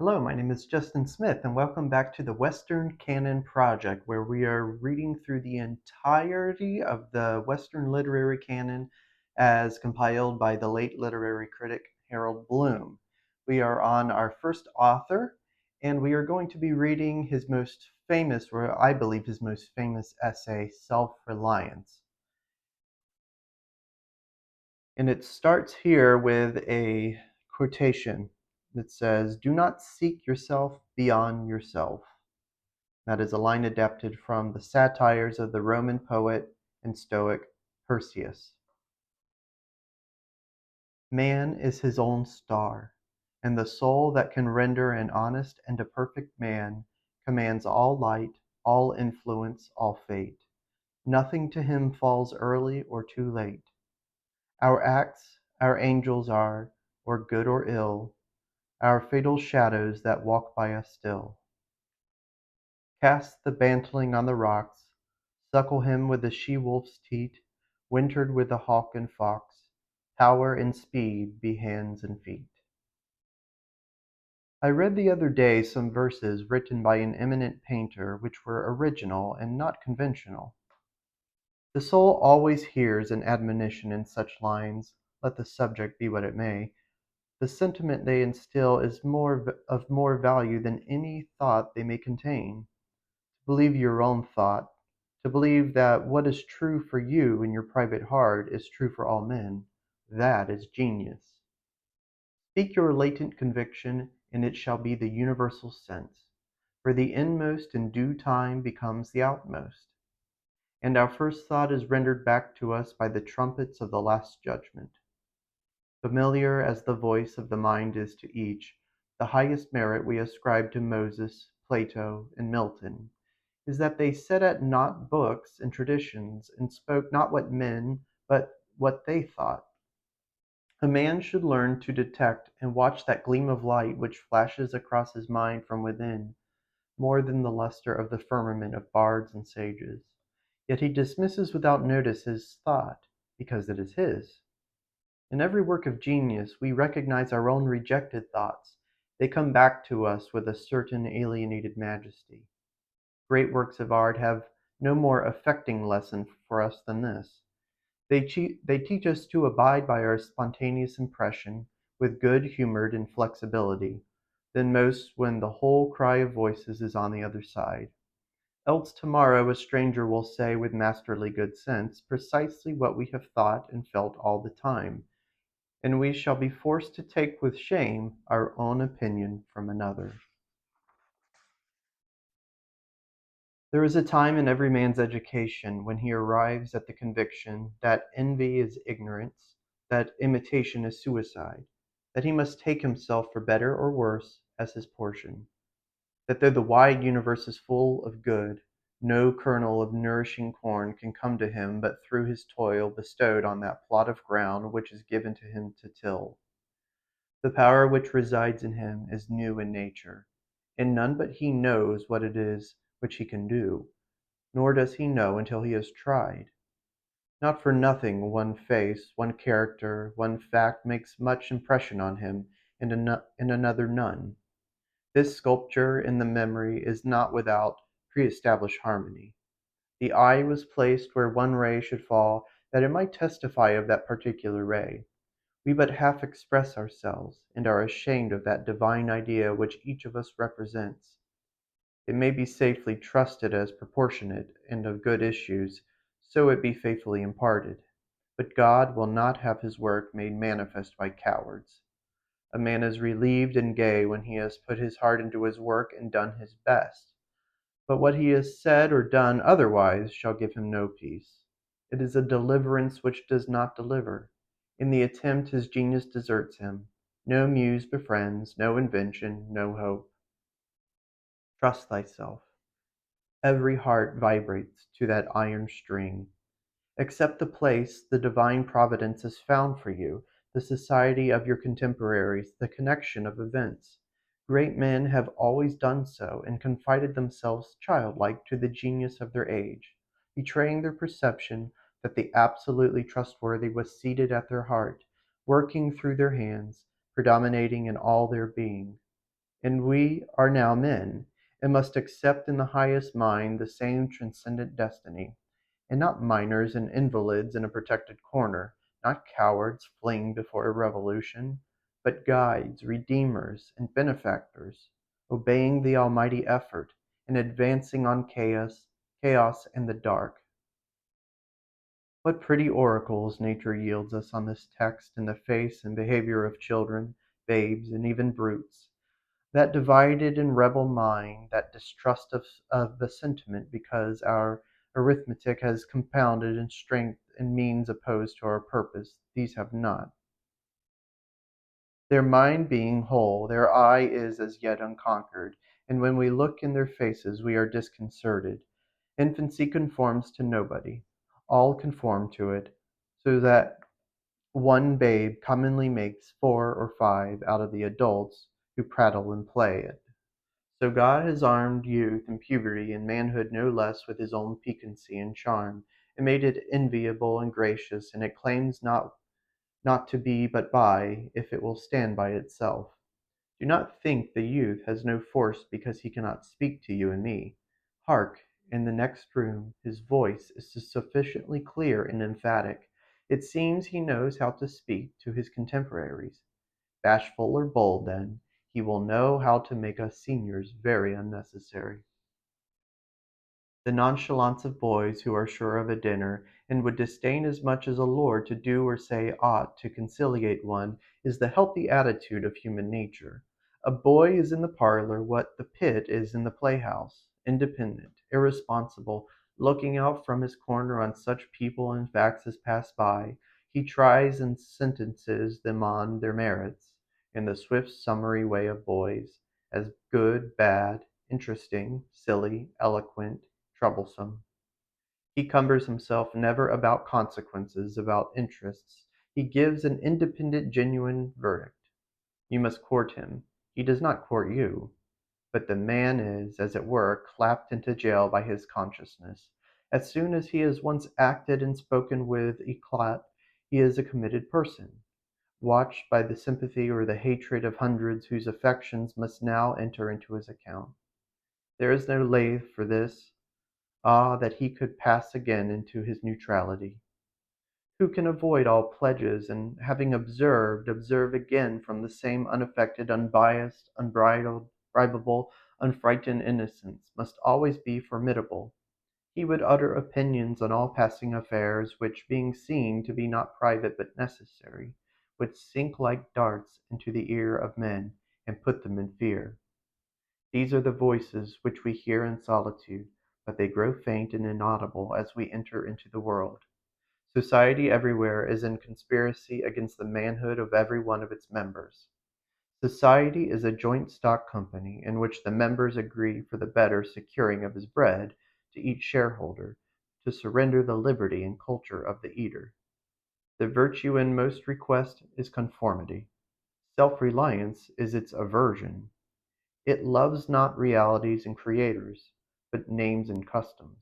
Hello, my name is Justin Smith, and welcome back to the Western Canon Project, where we are reading through the entirety of the Western literary canon as compiled by the late literary critic Harold Bloom. We are on our first author, and we are going to be reading his most famous, or I believe his most famous essay, Self-Reliance. And it starts here with a quotation that says, "Do not seek yourself beyond yourself." That is a line adapted from the satires of the Roman poet and Stoic Persius. Man is his own star, and the soul that can render an honest and a perfect man commands all light, all influence, all fate. Nothing to him falls early or too late. Our acts, our angels are, or good or ill, our fatal shadows that walk by us still. Cast the bantling on the rocks, suckle him with the she-wolf's teat, wintered with the hawk and fox, power and speed be hands and feet. I read the other day some verses written by an eminent painter which were original and not conventional. The soul always hears an admonition in such lines, let the subject be what it may. The sentiment they instill is of more value than any thought they may contain. To believe your own thought, to believe that what is true for you in your private heart is true for all men, that is genius. Speak your latent conviction, and it shall be the universal sense, for the inmost in due time becomes the outmost, and our first thought is rendered back to us by the trumpets of the last judgment. Familiar as the voice of the mind is to each, the highest merit we ascribe to Moses, Plato, and Milton is that they set at naught books and traditions, and spoke not what men, but what they thought. A man should learn to detect and watch that gleam of light which flashes across his mind from within, more than the lustre of the firmament of bards and sages. Yet he dismisses without notice his thought, because it is his. In every work of genius we recognize our own rejected thoughts. They come back to us with a certain alienated majesty. Great works of art have no more affecting lesson for us than this. They teach us to abide by our spontaneous impression with good-humored inflexibility, than most when the whole cry of voices is on the other side. Else tomorrow a stranger will say with masterly good sense precisely what we have thought and felt all the time, and we shall be forced to take with shame our own opinion from another. There is a time in every man's education when he arrives at the conviction that envy is ignorance, that imitation is suicide, that he must take himself for better or worse as his portion, that though the wide universe is full of good, no kernel of nourishing corn can come to him but through his toil bestowed on that plot of ground which is given to him to till. The power which resides in him is new in nature, and none but he knows what it is which he can do, nor does he know until he has tried. Not for nothing one face, one character, one fact makes much impression on him, and another none. This sculpture in the memory is not without pre-established harmony. The eye was placed where one ray should fall, that it might testify of that particular ray. We but half express ourselves, and are ashamed of that divine idea which each of us represents. It may be safely trusted as proportionate and of good issues, so it be faithfully imparted. But God will not have his work made manifest by cowards. A man is relieved and gay when he has put his heart into his work and done his best. But what he has said or done otherwise shall give him no peace. It is a deliverance which does not deliver. In the attempt his genius deserts him. No muse befriends, no invention, no hope. Trust thyself. Every heart vibrates to that iron string. Accept the place the divine providence has found for you, the society of your contemporaries, the connection of events. Great men have always done so, and confided themselves childlike to the genius of their age, betraying their perception that the absolutely trustworthy was seated at their heart, working through their hands, predominating in all their being. and we are now men, and must accept in the highest mind the same transcendent destiny, and not minors and invalids in a protected corner, not cowards fleeing before a revolution, but guides, redeemers, and benefactors, obeying the almighty effort, and advancing on chaos and the dark. What pretty oracles nature yields us on this text in the face and behavior of children, babes, and even brutes! That divided and rebel mind, that distrust of the sentiment because our arithmetic has compounded in strength and means opposed to our purpose, these have not. Their mind being whole, their eye is as yet unconquered, and when we look in their faces we are disconcerted. Infancy conforms to nobody. All conform to it, so that one babe commonly makes 4 or 5 out of the adults who prattle and play it. So God has armed youth and puberty and manhood no less with his own piquancy and charm, and made it enviable and gracious, and it claims not to be but by, if it will stand by itself. Do not think the youth has no force because he cannot speak to you and me. Hark! In the next room his voice is sufficiently clear and emphatic. It seems he knows how to speak to his contemporaries. Bashful or bold, then, he will know how to make us seniors very unnecessary. The nonchalance of boys who are sure of a dinner, and would disdain as much as a lord to do or say aught to conciliate one, is the healthy attitude of human nature. A boy is in the parlor what the pit is in the playhouse, independent, irresponsible, looking out from his corner on such people and facts as pass by. He tries and sentences them on their merits, in the swift summary way of boys, as good, bad, interesting, silly, eloquent, troublesome. He cumbers himself never about consequences, about interests. He gives an independent, genuine verdict. You must court him. He does not court you. But the man is, as it were, clapped into jail by his consciousness. As soon as he has once acted and spoken with eclat, he is a committed person, watched by the sympathy or the hatred of hundreds whose affections must now enter into his account. There is no lathe for this. Ah, that he could pass again into his neutrality! Who can avoid all pledges, and having observed, observe again from the same unaffected, unbiased, unbridled, bribable, unfrightened innocence, must always be formidable. He would utter opinions on all passing affairs, which, being seen to be not private but necessary, would sink like darts into the ear of men, and put them in fear. These are the voices which we hear in solitude, but they grow faint and inaudible as we enter into the world. Society everywhere is in conspiracy against the manhood of every one of its members. Society is a joint stock company in which the members agree for the better securing of his bread to each shareholder, to surrender the liberty and culture of the eater. The virtue in most request is conformity. Self-reliance is its aversion. It loves not realities and creators, but names and customs.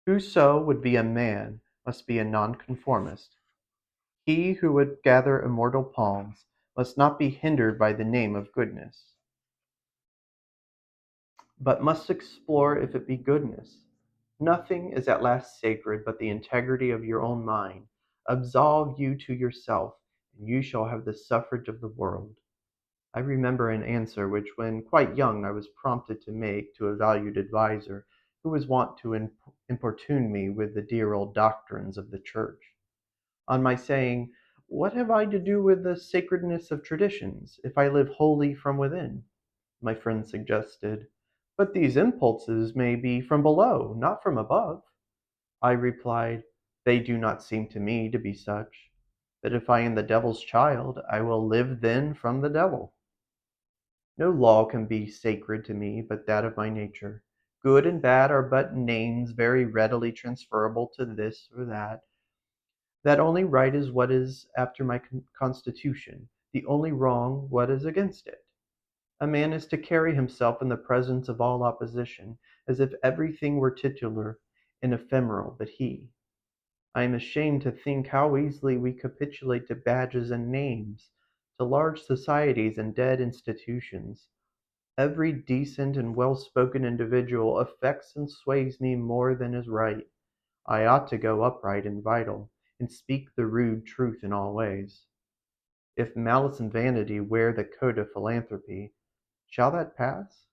Whoso would be a man must be a nonconformist. He who would gather immortal palms must not be hindered by the name of goodness, but must explore if it be goodness. Nothing is at last sacred but the integrity of your own mind. Absolve you to yourself, and you shall have the suffrage of the world. I remember an answer which, when quite young, I was prompted to make to a valued adviser, who was wont to importune me with the dear old doctrines of the Church. On my saying, "What have I to do with the sacredness of traditions, if I live wholly from within?" my friend suggested, "But these impulses may be from below, not from above." I replied, "They do not seem to me to be such. But if I am the devil's child, I will live then from the devil. No law can be sacred to me but that of my nature. Good and bad are but names very readily transferable to this or that. That only right is what is after my constitution, the only wrong what is against it. A man is to carry himself in the presence of all opposition, as if everything were titular and ephemeral but he. I am ashamed to think how easily we capitulate to badges and names, to large societies and dead institutions. Every decent and well-spoken individual affects and sways me more than is right. I ought to go upright and vital, and speak the rude truth in all ways. If malice and vanity wear the coat of philanthropy, shall that pass?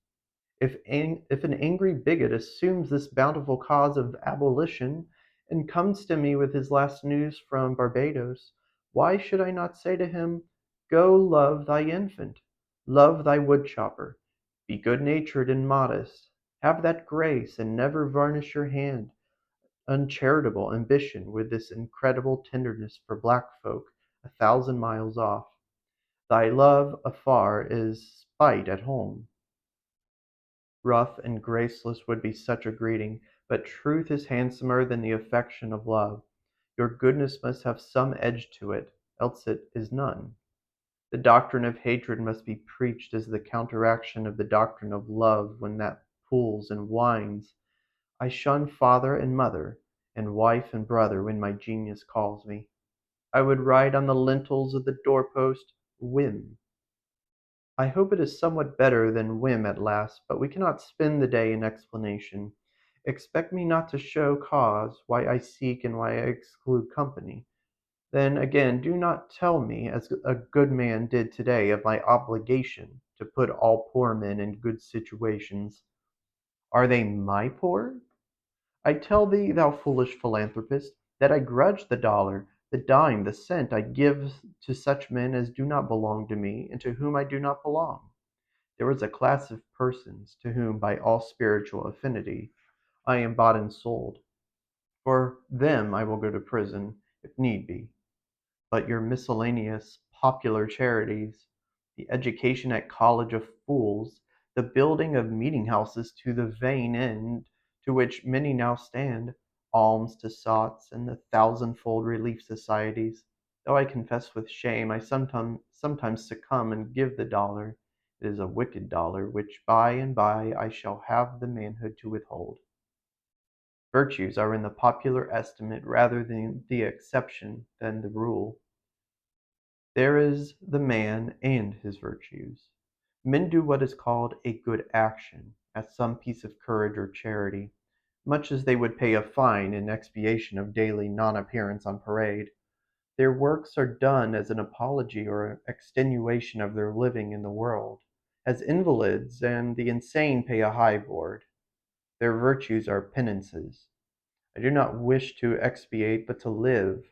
If an angry bigot assumes this bountiful cause of abolition, and comes to me with his last news from Barbados, why should I not say to him, "Go love thy infant, love thy woodchopper, be good-natured and modest, have that grace, and never varnish your hand, uncharitable ambition with this incredible tenderness for black folk 1,000 miles off. Thy love afar is spite at home." Rough and graceless would be such a greeting, but truth is handsomer than the affection of love. Your goodness must have some edge to it, else it is none. The doctrine of hatred must be preached as the counteraction of the doctrine of love when that pulls and whines. I shun father and mother, and wife and brother when my genius calls me. I would write on the lintels of the doorpost, "Whim." I hope it is somewhat better than whim at last, but we cannot spend the day in explanation. Expect me not to show cause why I seek and why I exclude company. Then again, do not tell me, as a good man did today, of my obligation to put all poor men in good situations. Are they my poor? I tell thee, thou foolish philanthropist, that I grudge the dollar, the dime, the cent I give to such men as do not belong to me and to whom I do not belong. There is a class of persons to whom, by all spiritual affinity, I am bought and sold. For them I will go to prison, if need be. But your miscellaneous popular charities, the education at college of fools, the building of meeting houses to the vain end to which many now stand, alms to sots, and the thousandfold relief societies, though I confess with shame I sometimes succumb and give the dollar, it is a wicked dollar, which by and by I shall have the manhood to withhold. Virtues are in the popular estimate rather the exception than the rule. There is the man and his virtues. Men do what is called a good action, as some piece of courage or charity, much as they would pay a fine in expiation of daily non-appearance on parade. Their works are done as an apology or extenuation of their living in the world, as invalids and the insane pay a high board. Their virtues are penances. I do not wish to expiate, but to live.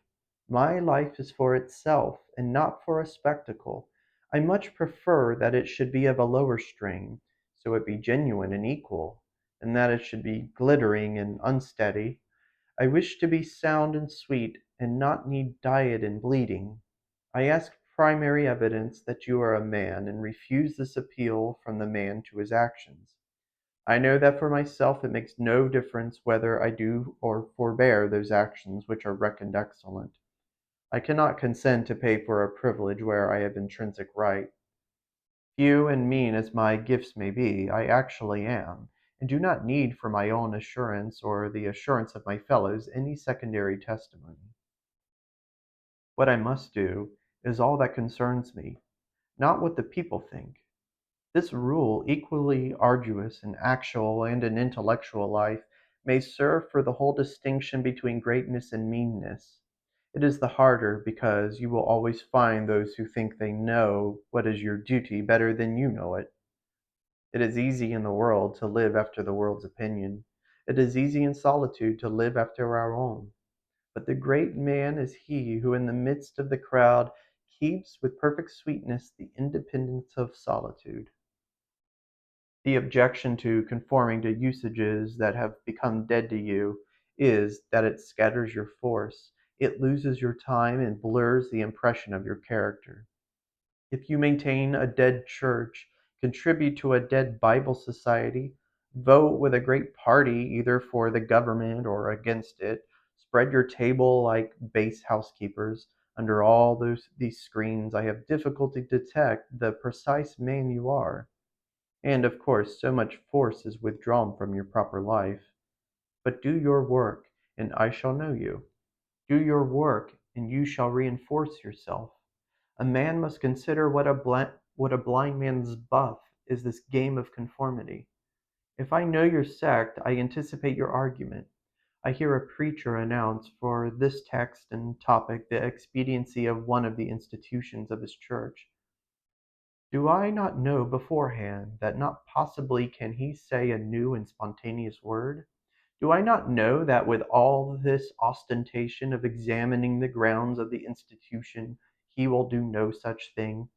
My life is for itself, and not for a spectacle. I much prefer that it should be of a lower strain, so it be genuine and equal, than that it should be glittering and unsteady. I wish to be sound and sweet, and not need diet and bleeding. I ask primary evidence that you are a man, and refuse this appeal from the man to his actions. I know that for myself it makes no difference whether I do or forbear those actions which are reckoned excellent. I cannot consent to pay for a privilege where I have intrinsic right. Few and mean as my gifts may be, I actually am, and do not need for my own assurance or the assurance of my fellows any secondary testimony. What I must do is all that concerns me, not what the people think. This rule, equally arduous in actual and in intellectual life, may serve for the whole distinction between greatness and meanness. It is the harder because you will always find those who think they know what is your duty better than you know it. It is easy in the world to live after the world's opinion. It is easy in solitude to live after our own. But the great man is he who in the midst of the crowd keeps with perfect sweetness the independence of solitude. The objection to conforming to usages that have become dead to you is that it scatters your force, it loses your time, and blurs the impression of your character. If you maintain a dead church, contribute to a dead Bible society, vote with a great party either for the government or against it, spread your table like base housekeepers, under all these screens I have difficulty to detect the precise man you are. And of course, so much force is withdrawn from your proper life. But do your work, and I shall know you. Do your work, and you shall reinforce yourself. A man must consider what a blind man's buff is this game of conformity. If I know your sect, I anticipate your argument. I hear a preacher announce for this text and topic the expediency of one of the institutions of his church. Do I not know beforehand that not possibly can he say a new and spontaneous word? Do I not know that with all this ostentation of examining the grounds of the institution, he will do no such thing?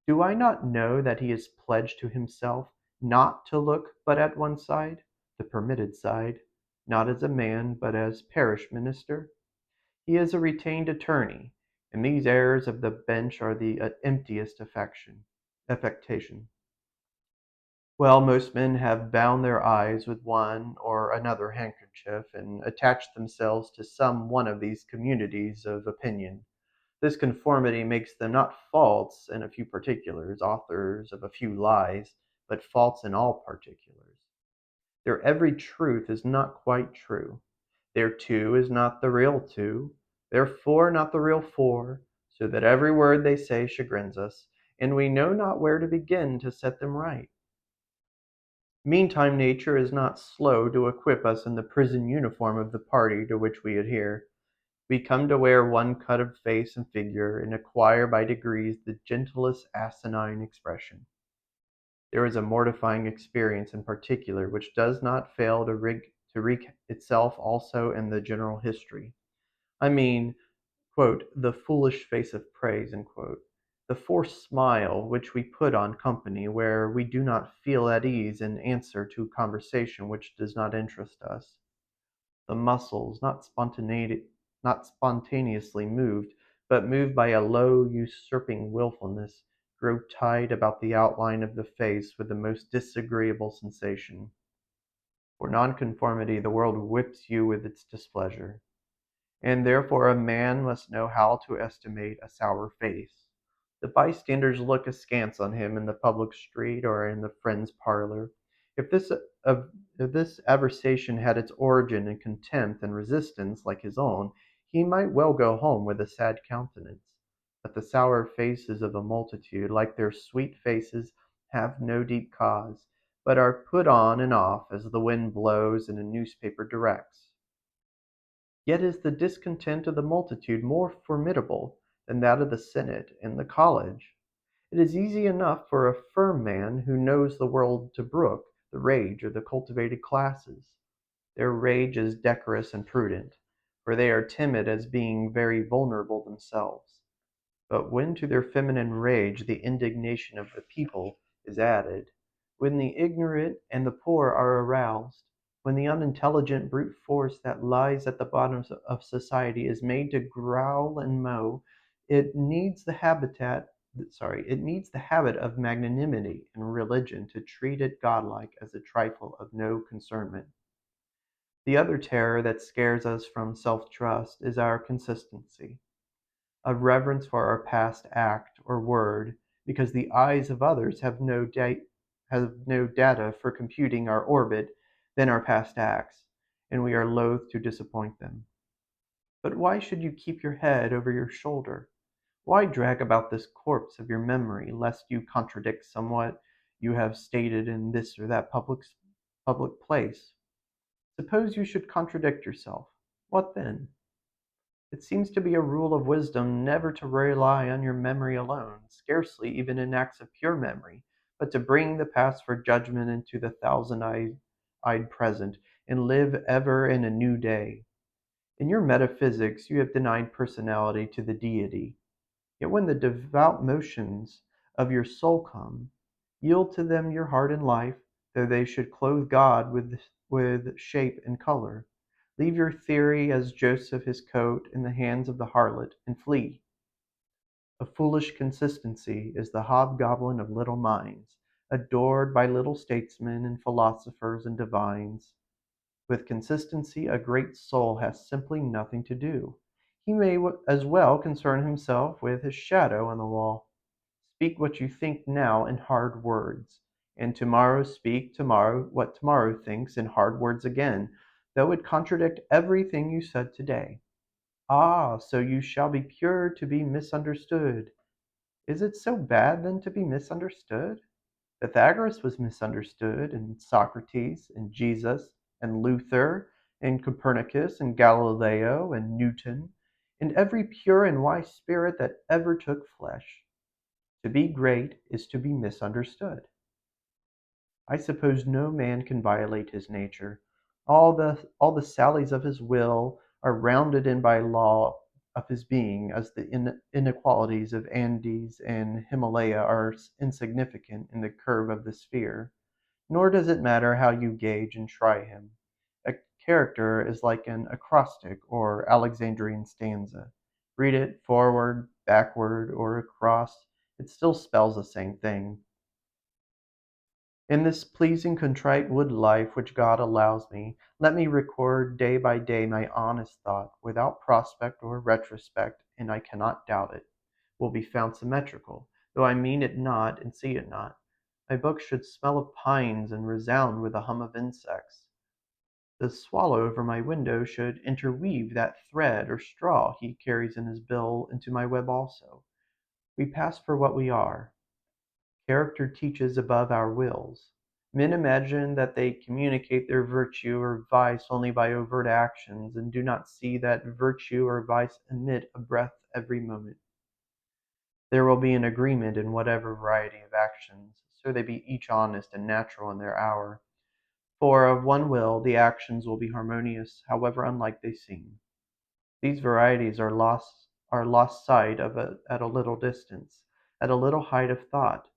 Do I not know that he is pledged to himself not to look but at one side, the permitted side, not as a man, but as parish minister? He is a retained attorney, and these errors of the bench are the emptiest affectation. Well, most men have bound their eyes with one or another handkerchief, and attached themselves to some one of these communities of opinion. This conformity makes them not false in a few particulars, authors of a few lies, but false in all particulars. Their every truth is not quite true. Their two is not the real two. Their four not the real four, so that every word they say chagrins us, and we know not where to begin to set them right. Meantime, nature is not slow to equip us in the prison uniform of the party to which we adhere. We come to wear one cut of face and figure, and acquire by degrees the gentlest asinine expression. There is a mortifying experience in particular which does not fail to wreak itself also in the general history. I mean, "the foolish face of praise," the forced smile which we put on company where we do not feel at ease in answer to conversation which does not interest us. The muscles, not spontaneously moved, but moved by a low, usurping willfulness, grow tight about the outline of the face with the most disagreeable sensation. For nonconformity, the world whips you with its displeasure, and therefore a man must know how to estimate a sour face. The bystanders look askance on him in the public street or in the friend's parlor. If this if this aversion had its origin in contempt and resistance like his own, he might well go home with a sad countenance. But the sour faces of a multitude, like their sweet faces, have no deep cause, but are put on and off as the wind blows and a newspaper directs. Yet is the discontent of the multitude more formidable than that of the senate and the college. It is easy enough for a firm man who knows the world to brook the rage of the cultivated classes. Their rage is decorous and prudent, for they are timid as being very vulnerable themselves. But when to their feminine rage the indignation of the people is added, when the ignorant and the poor are aroused, when the unintelligent brute force that lies at the bottom of society is made to growl and mow, it needs the it needs the habit of magnanimity and religion to treat it godlike as a trifle of no concernment. The other terror that scares us from self-trust is our consistency, a reverence for our past act or word, because the eyes of others have no data for computing our orbit than our past acts, and we are loath to disappoint them. But why should you keep your head over your shoulder? Why drag about this corpse of your memory, lest you contradict somewhat you have stated in this or that public place? Suppose you should contradict yourself. What then? It seems to be a rule of wisdom never to rely on your memory alone, scarcely even in acts of pure memory, but to bring the past for judgment into the thousand-eyed present, and live ever in a new day. In your metaphysics you have denied personality to the deity. Yet when the devout motions of your soul come, yield to them your heart and life, though they should clothe God with shape and color. Leave your theory as Joseph his coat in the hands of the harlot, and flee. A foolish consistency is the hobgoblin of little minds, adored by little statesmen and philosophers and divines. With consistency a great soul has simply nothing to do. He may as well concern himself with his shadow on the wall. Speak what you think now in hard words, and tomorrow speak tomorrow what tomorrow thinks in hard words again, though it contradict everything you said today. Ah, so you shall be pure to be misunderstood. Is it so bad then to be misunderstood? Pythagoras was misunderstood, and Socrates, and Jesus, and Luther, and Copernicus, and Galileo, and Newton, and every pure and wise spirit that ever took flesh. To be great is to be misunderstood. I suppose no man can violate his nature. All the sallies of his will are rounded in by law of his being, as the inequalities of Andes and Himalaya are insignificant in the curve of the sphere. Nor does it matter how you gauge and try him. A character is like an acrostic or Alexandrian stanza. Read it forward, backward, or across, it still spells the same thing. In this pleasing contrite wood life which God allows me, let me record day by day my honest thought, without prospect or retrospect, and I cannot doubt it, will be found symmetrical, though I mean it not and see it not. My book should smell of pines and resound with the hum of insects. The swallow over my window should interweave that thread or straw he carries in his bill into my web also. We pass for what we are. Character teaches above our wills. Men imagine that they communicate their virtue or vice only by overt actions, and do not see that virtue or vice emit a breath every moment. There will be an agreement in whatever variety of actions, so they be each honest and natural in their hour. For of one will the actions will be harmonious, however unlike they seem. These varieties are lost sight of at a little distance, at a little height of thought.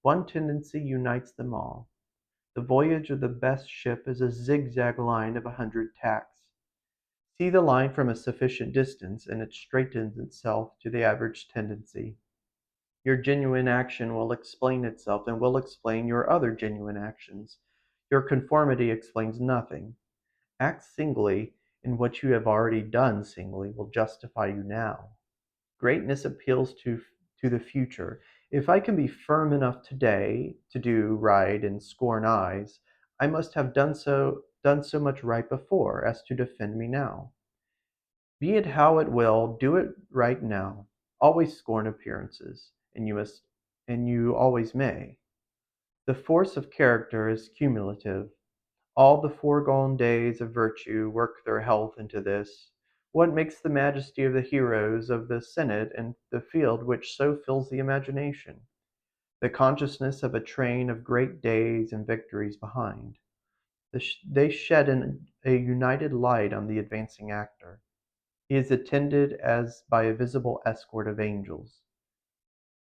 One tendency unites them all. The voyage of the best ship is a zigzag line of 100 tacks. See the line from a sufficient distance, and it straightens itself to the average tendency. Your genuine action will explain itself, and will explain your other genuine actions. Your conformity explains nothing. Act singly, and what you have already done singly will justify you now. Greatness appeals to the future. If I can be firm enough today to do right and scorn eyes, I must have done so much right before as to defend me now. Be it how it will, do it right now. Always scorn appearances, and you always may. The force of character is cumulative. All the foregone days of virtue work their health into this. What makes the majesty of the heroes of the Senate and the field which so fills the imagination? The consciousness of a train of great days and victories behind. They shed a united light on the advancing actor. He is attended as by a visible escort of angels.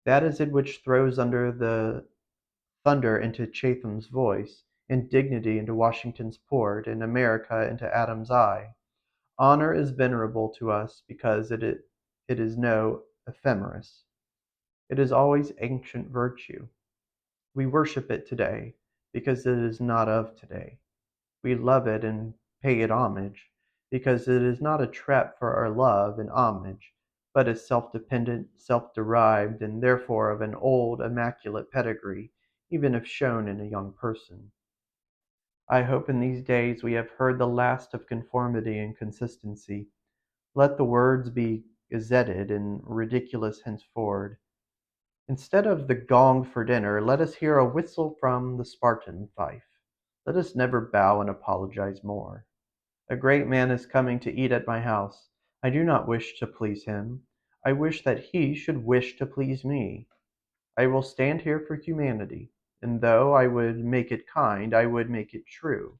That is it which throws under the thunder into Chatham's voice, and dignity into Washington's port, and America into Adam's eye. Honor is venerable to us because it is no ephemeris. It is always ancient virtue. We worship it today because it is not of today. We love it and pay it homage because it is not a trap for our love and homage, but is self-dependent, self-derived, and therefore of an old, immaculate pedigree, even if shown in a young person. I hope in these days we have heard the last of conformity and consistency. Let the words be gazetted and ridiculous henceforward. Instead of the gong for dinner, let us hear a whistle from the Spartan fife. Let us never bow and apologize more. A great man is coming to eat at my house. I do not wish to please him. I wish that he should wish to please me. I will stand here for humanity, and though I would make it kind, I would make it true.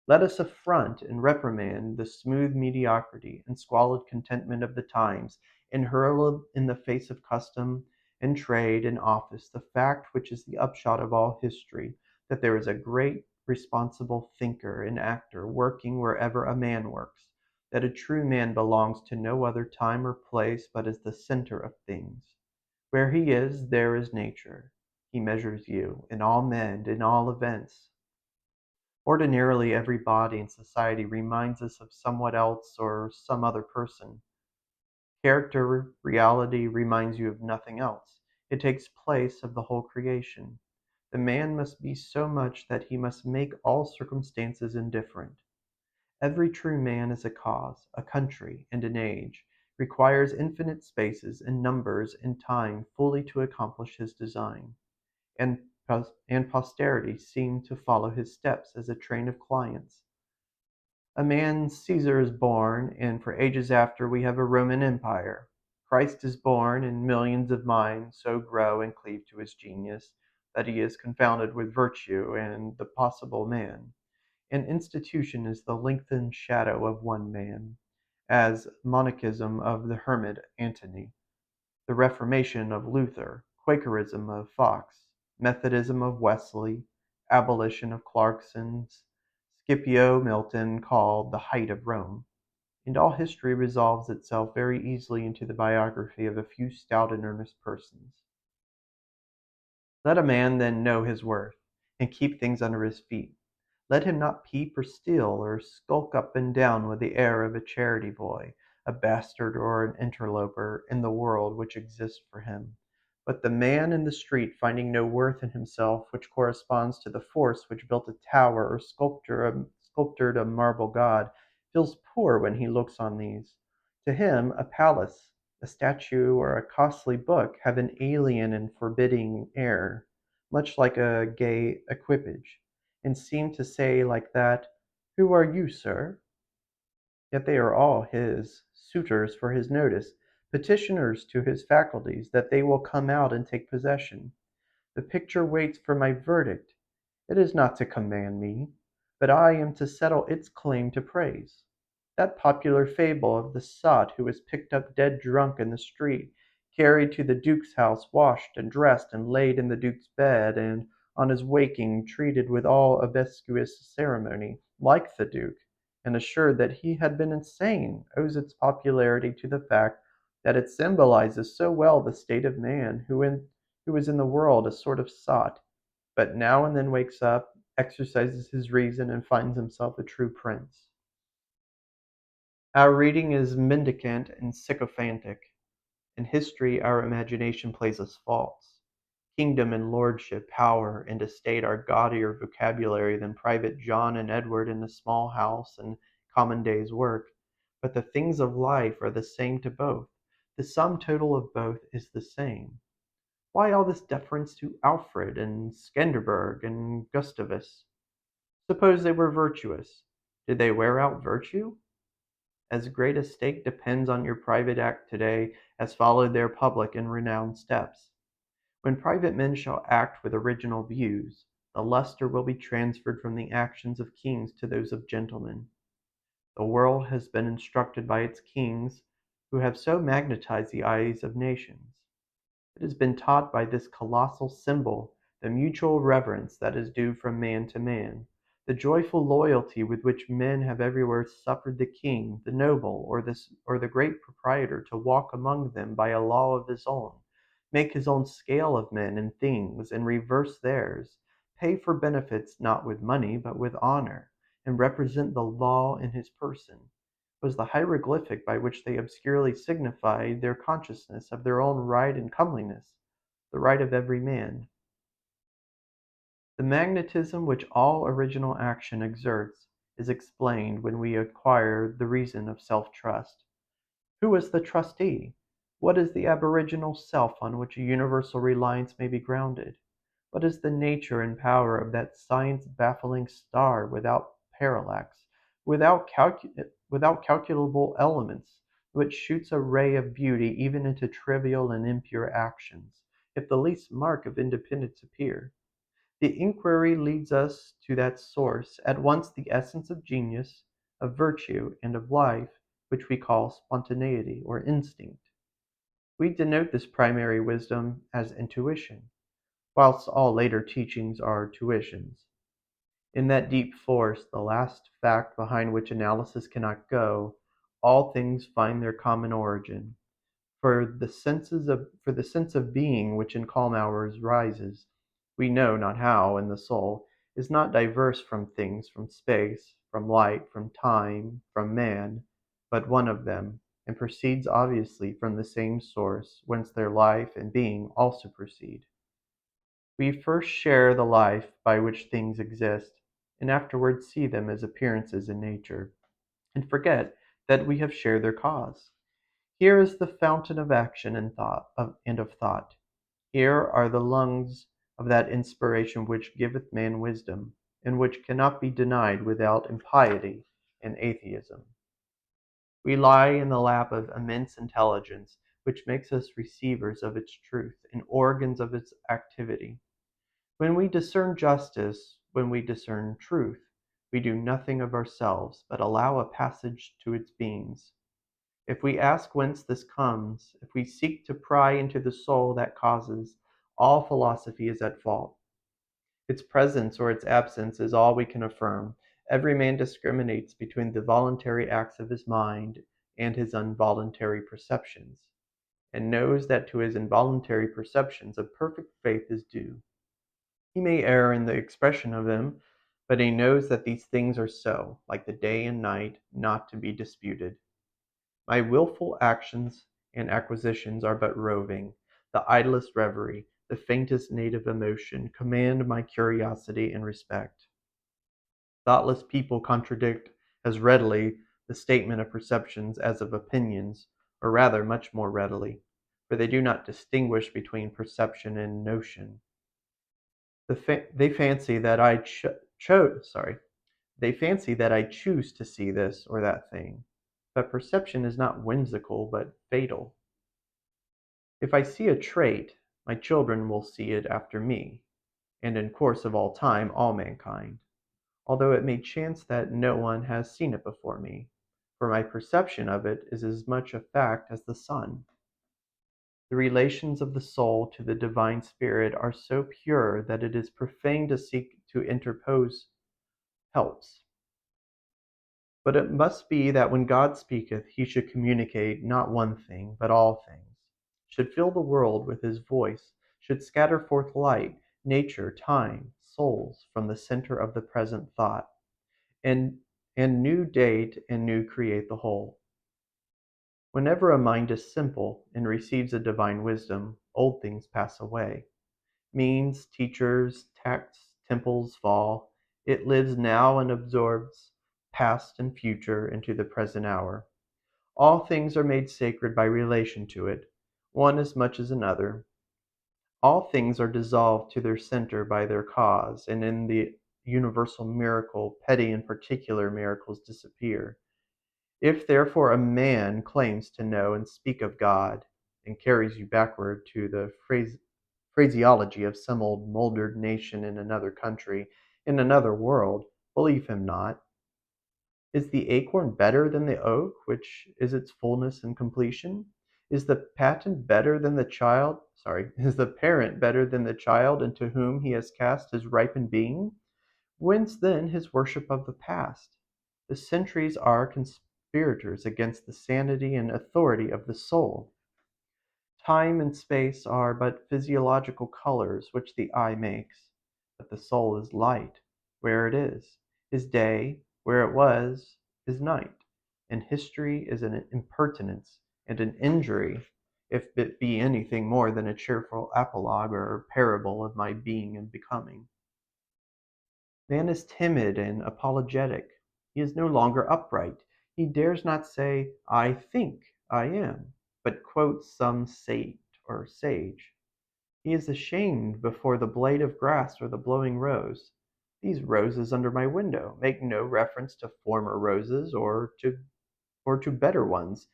Let us affront and reprimand the smooth mediocrity and squalid contentment of the times, and hurl in the face of custom and trade and office the fact which is the upshot of all history, that there is a great responsible thinker and actor working wherever a man works, that a true man belongs to no other time or place, but is the center of things. Where he is, there is nature. He measures you, in all men, in all events. Ordinarily, every body in society reminds us of somewhat else or some other person. Character reality reminds you of nothing else. It takes place of the whole creation. The man must be so much that he must make all circumstances indifferent. Every true man is a cause, a country, and an age. requires infinite spaces and numbers and time fully to accomplish his design, and, and posterity seem to follow his steps as a train of clients. A man Caesar is born, and for ages after we have a Roman Empire. Christ is born, and millions of minds so grow and cleave to his genius that he is confounded with virtue and the possible man. An institution is the lengthened shadow of one man, as monachism of the hermit Antony, the Reformation of Luther, Quakerism of Fox, Methodism of Wesley, abolition of Clarkson's, Scipio Milton called the height of Rome. And all history resolves itself very easily into the biography of a few stout and earnest persons. Let a man then know his worth, and keep things under his feet. Let him not peep or steal, or skulk up and down with the air of a charity boy, a bastard or an interloper, in the world which exists for him. But the man in the street, finding no worth in himself which corresponds to the force which built a tower or sculptured a marble god, feels poor when he looks on these. To him, a palace, a statue, or a costly book have an alien and forbidding air, much like a gay equipage, and seem to say like that, "Who are you, sir?" Yet they are all his, suitors for his notice, petitioners to his faculties that they will come out and take possession. The picture waits for my verdict. It is not to command me, but I am to settle its claim to praise. That popular fable of the sot who was picked up dead drunk in the street, carried to the Duke's house, washed and dressed and laid in the Duke's bed, and on his waking treated with all obsequious ceremony, like the Duke, and assured that he had been insane, owes its popularity to the fact that it symbolizes so well the state of man, who is in the world a sort of sot, but now and then wakes up, exercises his reason, and finds himself a true prince. Our reading is mendicant and sycophantic. In history, our imagination plays us false. Kingdom and lordship, power and estate are gaudier vocabulary than private John and Edward in the small house and common day's work. But the things of life are the same to both. The sum total of both is the same. Why all this deference to Alfred and Skanderberg and Gustavus? Suppose they were virtuous. Did they wear out virtue? As great a stake depends on your private act today as followed their public and renowned steps. When private men shall act with original views, the lustre will be transferred from the actions of kings to those of gentlemen. The world has been instructed by its kings, who have so magnetized the eyes of nations. It has been taught by this colossal symbol the mutual reverence that is due from man to man, the joyful loyalty with which men have everywhere suffered the king, the noble, or the great proprietor to walk among them by a law of his own, make his own scale of men and things, and reverse theirs, pay for benefits not with money but with honor, and represent the law in his person, was the hieroglyphic by which they obscurely signified their consciousness of their own right and comeliness, the right of every man. The magnetism which all original action exerts is explained when we acquire the reason of self-trust. Who is the trustee? What is the aboriginal self on which a universal reliance may be grounded? What is the nature and power of that science-baffling star without parallax, without calculable elements, which shoots a ray of beauty even into trivial and impure actions, if the least mark of independence appear? The inquiry leads us to that source, at once the essence of genius, of virtue, and of life, which we call spontaneity or instinct. We denote this primary wisdom as intuition, whilst all later teachings are tuitions. In that deep force, the last fact behind which analysis cannot go, all things find their common origin. For the sense of being which in calm hours rises, we know not how, in the soul, is not diverse from things, from space, from light, from time, from man, but one of them, and proceeds obviously from the same source, whence their life and being also proceed. We first share the life by which things exist, and afterwards see them as appearances in nature, and forget that we have shared their cause. Here is the fountain of action and of thought. Here are the lungs of that inspiration which giveth man wisdom, and which cannot be denied without impiety and atheism. We lie in the lap of immense intelligence, which makes us receivers of its truth and organs of its activity. When we discern justice, when we discern truth, we do nothing of ourselves, but allow a passage to its beams. If we ask whence this comes, if we seek to pry into the soul that causes, all philosophy is at fault. Its presence or its absence is all we can affirm. Every man discriminates between the voluntary acts of his mind and his involuntary perceptions, and knows that to his involuntary perceptions a perfect faith is due. He may err in the expression of them, but he knows that these things are so, like the day and night, not to be disputed. My wilful actions and acquisitions are but roving. The idlest reverie, the faintest native emotion, command my curiosity and respect. Thoughtless people contradict as readily the statement of perceptions as of opinions, or rather much more readily, for they do not distinguish between perception and notion. They fancy that they fancy that I choose to see this or that thing. But perception is not whimsical, but fatal. If I see a trait, my children will see it after me, and in course of all time all mankind, although it may chance that no one has seen it before me, for my perception of it is as much a fact as the sun. The relations of the soul to the divine spirit are so pure that it is profane to seek to interpose helps. But it must be that when God speaketh, he should communicate not one thing, but all things, should fill the world with his voice, should scatter forth light, nature, time, souls from the center of the present thought, and new date and new create the whole. Whenever a mind is simple and receives a divine wisdom, old things pass away. Means, teachers, texts, temples fall. It lives now and absorbs past and future into the present hour. All things are made sacred by relation to it, one as much as another. All things are dissolved to their center by their cause, and in the universal miracle, petty and particular miracles disappear. If therefore a man claims to know and speak of God, and carries you backward to the phraseology of some old mouldered nation in another country, in another world, believe him not. Is the acorn better than the oak, which is its fullness and completion? Is the patent better than the child? Is the parent better than the child into whom he has cast his ripened being? Whence then his worship of the past? The centuries are conspirators against the sanity and authority of the soul. Time and space are but physiological colors which the eye makes, but the soul is light, where it is day, where it was, is night, and history is an impertinence and an injury, if it be anything more than a cheerful apologue or parable of my being and becoming. Man is timid and apologetic. He is no longer upright. He dares not say, I think I am, but quotes some saint or sage. He is ashamed before the blade of grass or the blowing rose. These roses under my window make no reference to former roses or to better ones.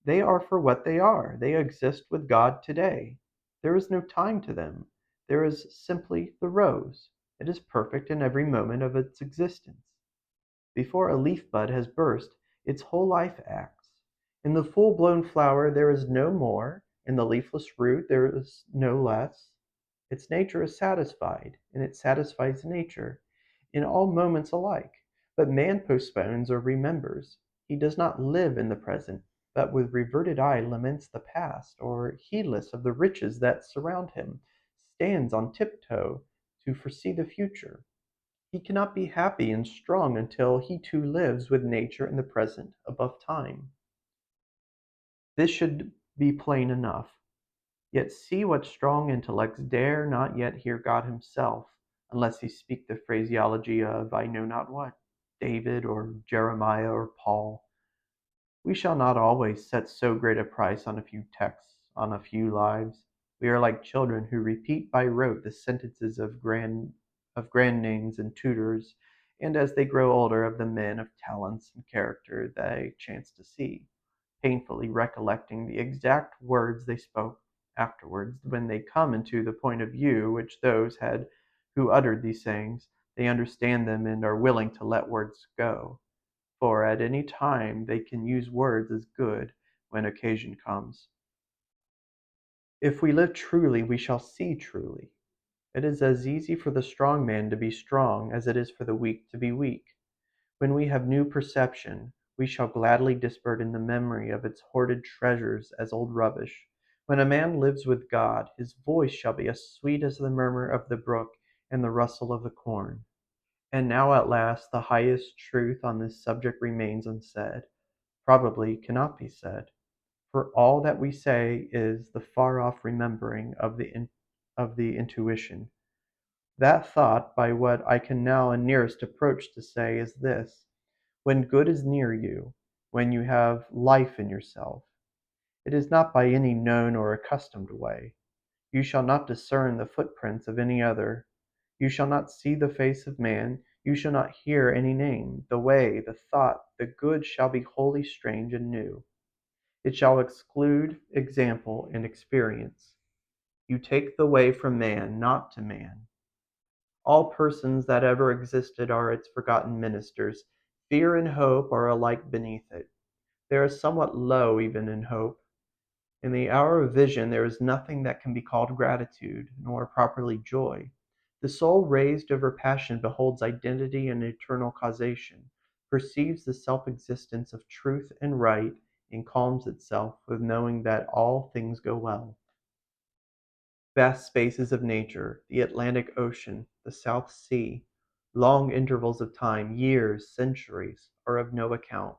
They are for what they are. They exist with God today. There is no time to them. There is simply the rose. It is perfect in every moment of its existence. Before a leaf bud has burst, its whole life acts. In the full blown flower there is no more, in the leafless root there is no less. Its nature is satisfied, and it satisfies nature, in all moments alike. But man postpones or remembers. He does not live in the present, but with reverted eye laments the past, or, heedless of the riches that surround him, stands on tiptoe to foresee the future. He cannot be happy and strong until he too lives with nature in the present, above time. This should be plain enough. Yet see what strong intellects dare not yet hear God himself, unless he speak the phraseology of I know not what, David or Jeremiah or Paul. We shall not always set so great a price on a few texts, on a few lives. We are like children who repeat by rote the sentences of grand names and tutors, and as they grow older of the men of talents and character they chance to see, painfully recollecting the exact words they spoke afterwards when they come into the point of view which those had who uttered these sayings, they understand them and are willing to let words go, for at any time they can use words as good when occasion comes. If we live truly, we shall see truly. It is as easy for the strong man to be strong as it is for the weak to be weak. When we have new perception, we shall gladly disburden the memory of its hoarded treasures as old rubbish. When a man lives with God, his voice shall be as sweet as the murmur of the brook and the rustle of the corn. And now at last the highest truth on this subject remains unsaid, probably cannot be said, for all that we say is the far-off remembering of the intuition. That thought, by what I can now and nearest approach to say, is this: when good is near you, when you have life in yourself, it is not by any known or accustomed way. You shall not discern the footprints of any other. You shall not see the face of man. You shall not hear any name. The way, the thought, the good shall be wholly strange and new. It shall exclude example and experience. You take the way from man, not to man. All persons that ever existed are its forgotten ministers. Fear and hope are alike beneath it. There is somewhat low even in hope. In the hour of vision there is nothing that can be called gratitude, nor properly joy. The soul raised over passion beholds identity and eternal causation, perceives the self-existence of truth and right, and calms itself with knowing that all things go well. Vast spaces of nature, the Atlantic Ocean, the South Sea, long intervals of time, years, centuries, are of no account.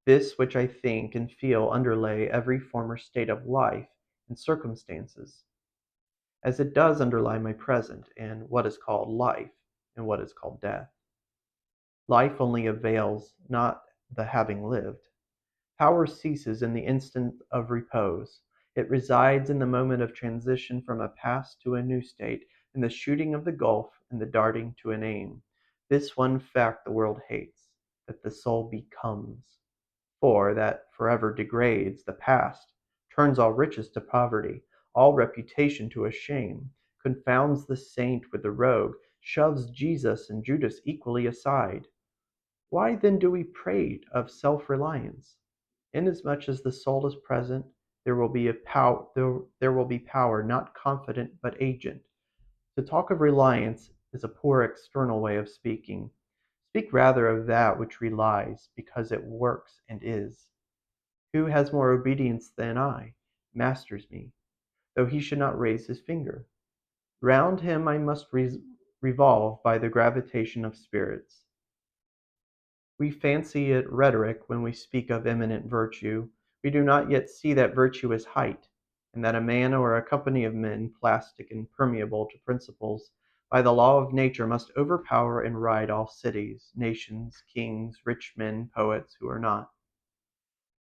This which I think and feel underlay every former state of life and circumstances, as it does underlie my present and what is called life and what is called death. Life only avails not the having lived. Power ceases in the instant of repose. It resides in the moment of transition from a past to a new state, in the shooting of the gulf and the darting to an aim. This one fact the world hates, that the soul becomes. For that forever degrades the past, turns all riches to poverty, all reputation to a shame, confounds the saint with the rogue, shoves Jesus and Judas equally aside. Why then do we prate of self-reliance? Inasmuch as the soul is present, there will be power, not confident but agent. To talk of reliance is a poor external way of speaking. Speak rather of that which relies, because it works and is. Who has more obedience than I, masters me, though he should not raise his finger. Round him I must revolve by the gravitation of spirits. We fancy it rhetoric when we speak of eminent virtue. We do not yet see that virtue is height, and that a man or a company of men, plastic and permeable to principles, by the law of nature must overpower and ride all cities, nations, kings, rich men, poets who are not.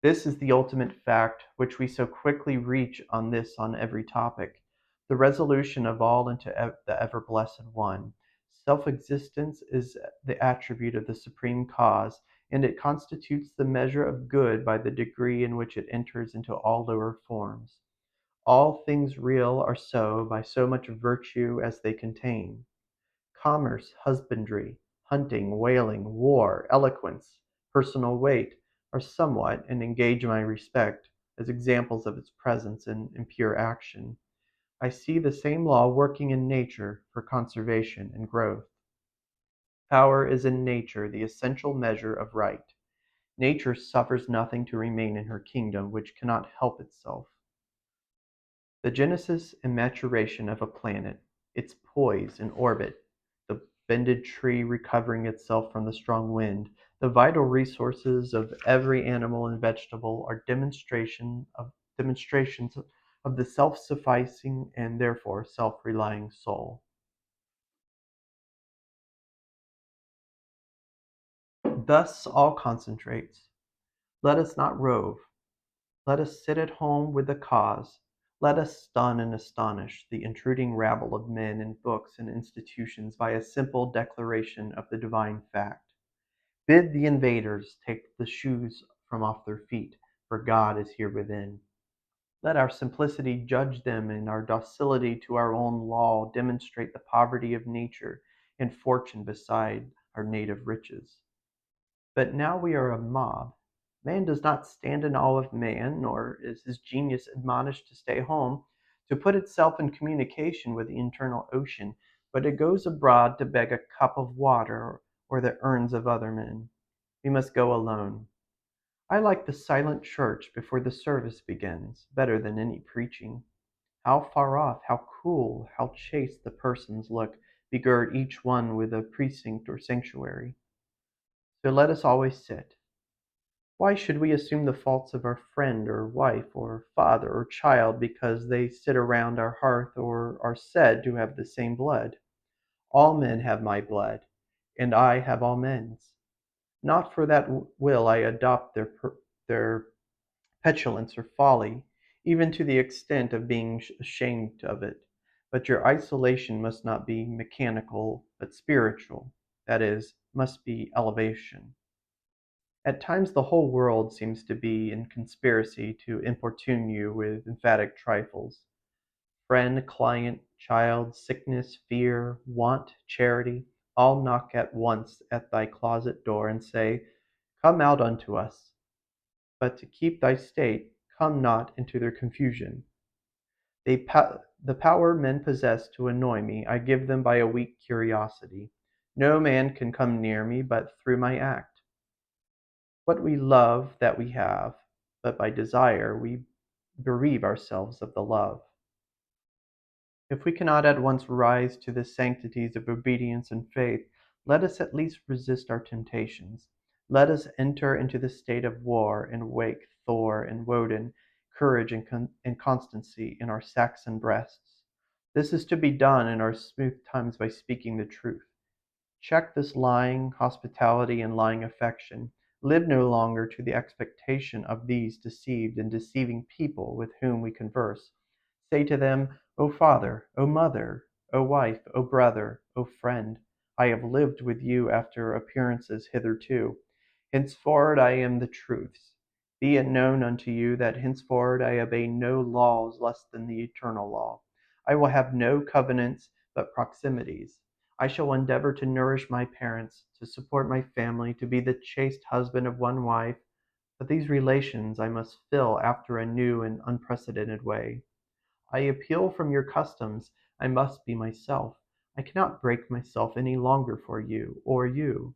This is the ultimate fact which we so quickly reach on every topic, the resolution of all into the ever-blessed One. Self-existence is the attribute of the Supreme Cause, and it constitutes the measure of good by the degree in which it enters into all lower forms. All things real are so by so much virtue as they contain. Commerce, husbandry, hunting, whaling, war, eloquence, personal weight, are somewhat, and engage my respect, as examples of its presence in pure action. I see the same law working in nature for conservation and growth. Power is in nature the essential measure of right. Nature suffers nothing to remain in her kingdom which cannot help itself. The genesis and maturation of a planet, its poise and orbit, the bended tree recovering itself from the strong wind, the vital resources of every animal and vegetable are demonstrations of the self-sufficing and therefore self-relying soul. Thus all concentrates. Let us not rove. Let us sit at home with the cause. Let us stun and astonish the intruding rabble of men and books and institutions by a simple declaration of the divine fact. Bid the invaders take the shoes from off their feet, for God is here within. Let our simplicity judge them, and our docility to our own law demonstrate the poverty of nature and fortune beside our native riches. But now we are a mob. Man does not stand in awe of man, nor is his genius admonished to stay home, to put itself in communication with the internal ocean, but it goes abroad to beg a cup of water or the urns of other men. We must go alone. I like the silent church before the service begins, better than any preaching. How far off, how cool, how chaste the persons look, begirt each one with a precinct or sanctuary. So let us always sit. Why should we assume the faults of our friend or wife or father or child because they sit around our hearth or are said to have the same blood? All men have my blood, and I have all men's. Not for that will I adopt their petulance or folly, even to the extent of being ashamed of it. But your isolation must not be mechanical, but spiritual. That is, must be elevation. At times the whole world seems to be in conspiracy to importune you with emphatic trifles. Friend, client, child, sickness, fear, want, charity, all knock at once at thy closet door and say, Come out unto us. But to keep thy state, come not into their confusion. The power men possess to annoy me, I give them by a weak curiosity. No man can come near me but through my act. What we love that we have, but by desire we bereave ourselves of the love. If we cannot at once rise to the sanctities of obedience and faith, let us at least resist our temptations. Let us enter into the state of war and wake Thor and Woden, courage and constancy in our Saxon breasts. This is to be done in our smooth times by speaking the truth. Check this lying hospitality and lying affection. Live no longer to the expectation of these deceived and deceiving people with whom we converse. Say to them, O father, O mother, O wife, O brother, O friend, I have lived with you after appearances hitherto. Henceforward I am the truth's. Be it known unto you that henceforward I obey no laws less than the eternal law. I will have no covenants but proximities. I shall endeavor to nourish my parents, to support my family, to be the chaste husband of one wife, but these relations I must fill after a new and unprecedented way. I appeal from your customs. I must be myself. I cannot break myself any longer for you or you.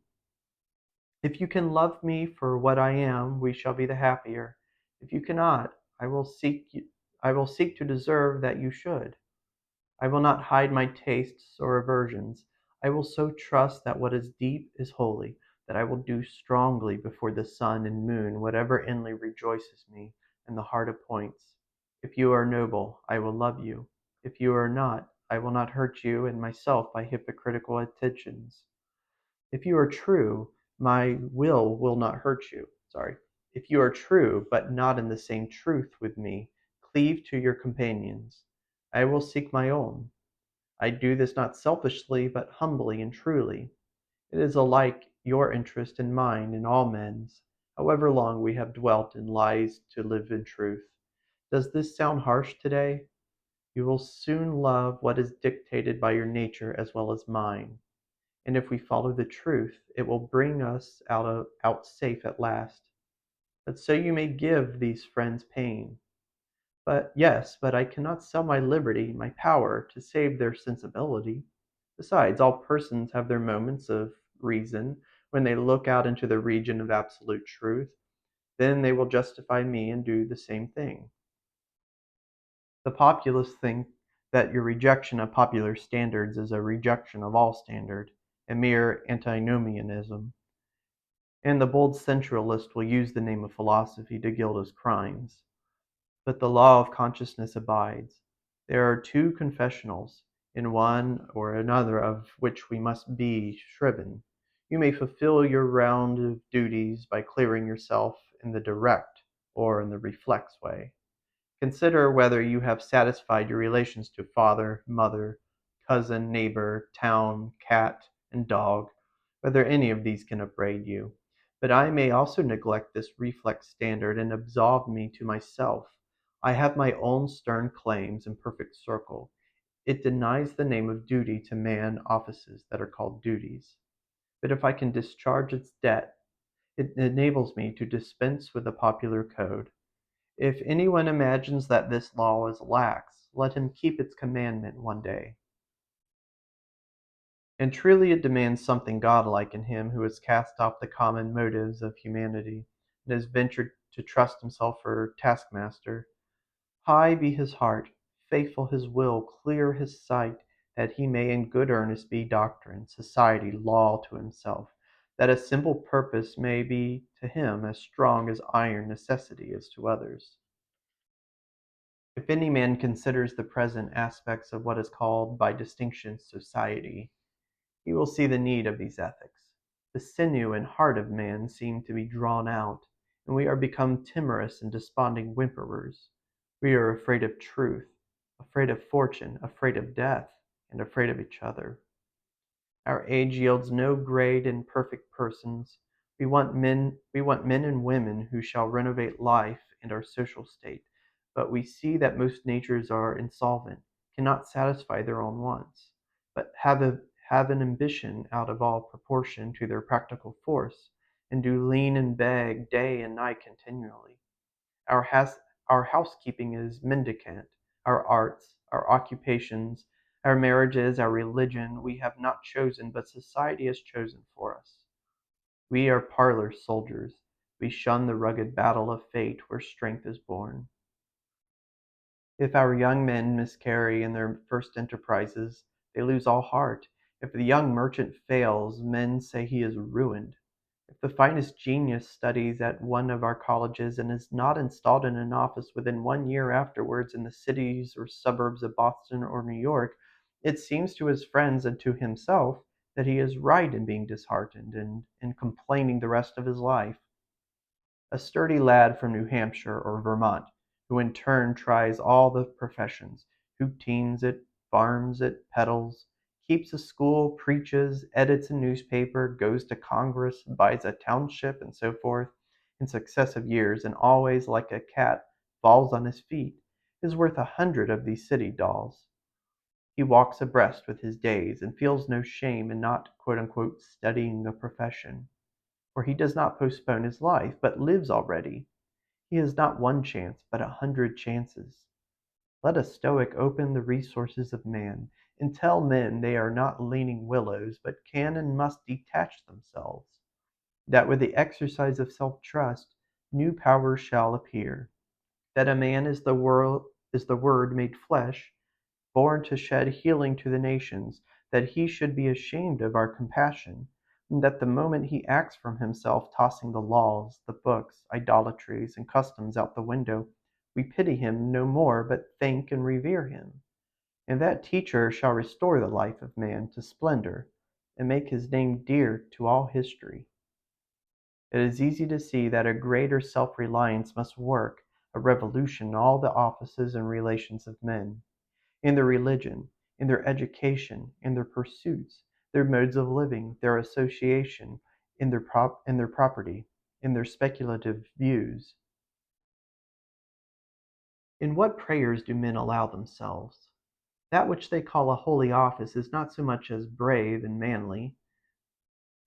If you can love me for what I am, we shall be the happier. If you cannot, I will seek to deserve that you should. I will not hide my tastes or aversions. I will so trust that what is deep is holy, that I will do strongly before the sun and moon whatever inly rejoices me and the heart appoints. If you are noble, I will love you. If you are not, I will not hurt you and myself by hypocritical attentions. If you are true, my will not hurt you. Sorry. If you are true, but not in the same truth with me, cleave to your companions. I will seek my own. I do this not selfishly, but humbly and truly. It is alike your interest and mine and all men's, however long we have dwelt in lies to live in truth. Does this sound harsh today? You will soon love what is dictated by your nature as well as mine. And if we follow the truth, it will bring us out safe at last. But so you may give these friends pain. But yes, but I cannot sell my liberty, my power, to save their sensibility. Besides, all persons have their moments of reason when they look out into the region of absolute truth. Then they will justify me and do the same thing. The populace think that your rejection of popular standards is a rejection of all standard, a mere antinomianism. And the bold sensualist will use the name of philosophy to gild his crimes. But the law of consciousness abides. There are two confessionals, in one or another of which we must be shriven. You may fulfill your round of duties by clearing yourself in the direct or in the reflex way. Consider whether you have satisfied your relations to father, mother, cousin, neighbor, town, cat, and dog, whether any of these can upbraid you. But I may also neglect this reflex standard and absolve me to myself. I have my own stern claims and perfect circle. It denies the name of duty to man offices that are called duties. But if I can discharge its debt, it enables me to dispense with the popular code. If anyone imagines that this law is lax, let him keep its commandment one day. And truly it demands something godlike in him who has cast off the common motives of humanity, and has ventured to trust himself for taskmaster. High be his heart, faithful his will, clear his sight, that he may in good earnest be doctrine, society, law to himself, that a simple purpose may be to him as strong as iron necessity is to others. If any man considers the present aspects of what is called by distinction society, he will see the need of these ethics. The sinew and heart of man seem to be drawn out, and we are become timorous and desponding whimperers. We are afraid of truth, afraid of fortune, afraid of death, and afraid of each other. Our age yields no great and perfect persons. We want men and women who shall renovate life and our social state, but we see that most natures are insolvent, cannot satisfy their own wants, but have an ambition out of all proportion to their practical force, and do lean and beg day and night continually. Our, has, our housekeeping is mendicant, our arts, our occupations, our marriages, our religion, we have not chosen, but society has chosen for us. We are parlor soldiers. We shun the rugged battle of fate where strength is born. If our young men miscarry in their first enterprises, they lose all heart. If the young merchant fails, men say he is ruined. If the finest genius studies at one of our colleges and is not installed in an office within 1 year afterwards in the cities or suburbs of Boston or New York, it seems to his friends and to himself that he is right in being disheartened and in complaining the rest of his life. A sturdy lad from New Hampshire or Vermont, who in turn tries all the professions, who teams it, farms it, peddles, keeps a school, preaches, edits a newspaper, goes to Congress, buys a township, and so forth, in successive years, and always, like a cat, falls on his feet, is worth 100 of these city dolls. He walks abreast with his days, and feels no shame in not "studying a profession," for he does not postpone his life, but lives already. He has not one chance, but 100 chances. Let a Stoic open the resources of man, and tell men they are not leaning willows, but can and must detach themselves, that with the exercise of self-trust, new powers shall appear, that a man is the Word made flesh, born to shed healing to the nations, that he should be ashamed of our compassion, and that the moment he acts from himself, tossing the laws, the books, idolatries, and customs out the window, we pity him no more, but thank and revere him. And that teacher shall restore the life of man to splendor, and make his name dear to all history. It is easy to see that a greater self-reliance must work a revolution in all the offices and relations of men, in their religion, in their education, in their pursuits, their modes of living, their association, in their property, in their speculative views. In what prayers do men allow themselves? That which they call a holy office is not so much as brave and manly.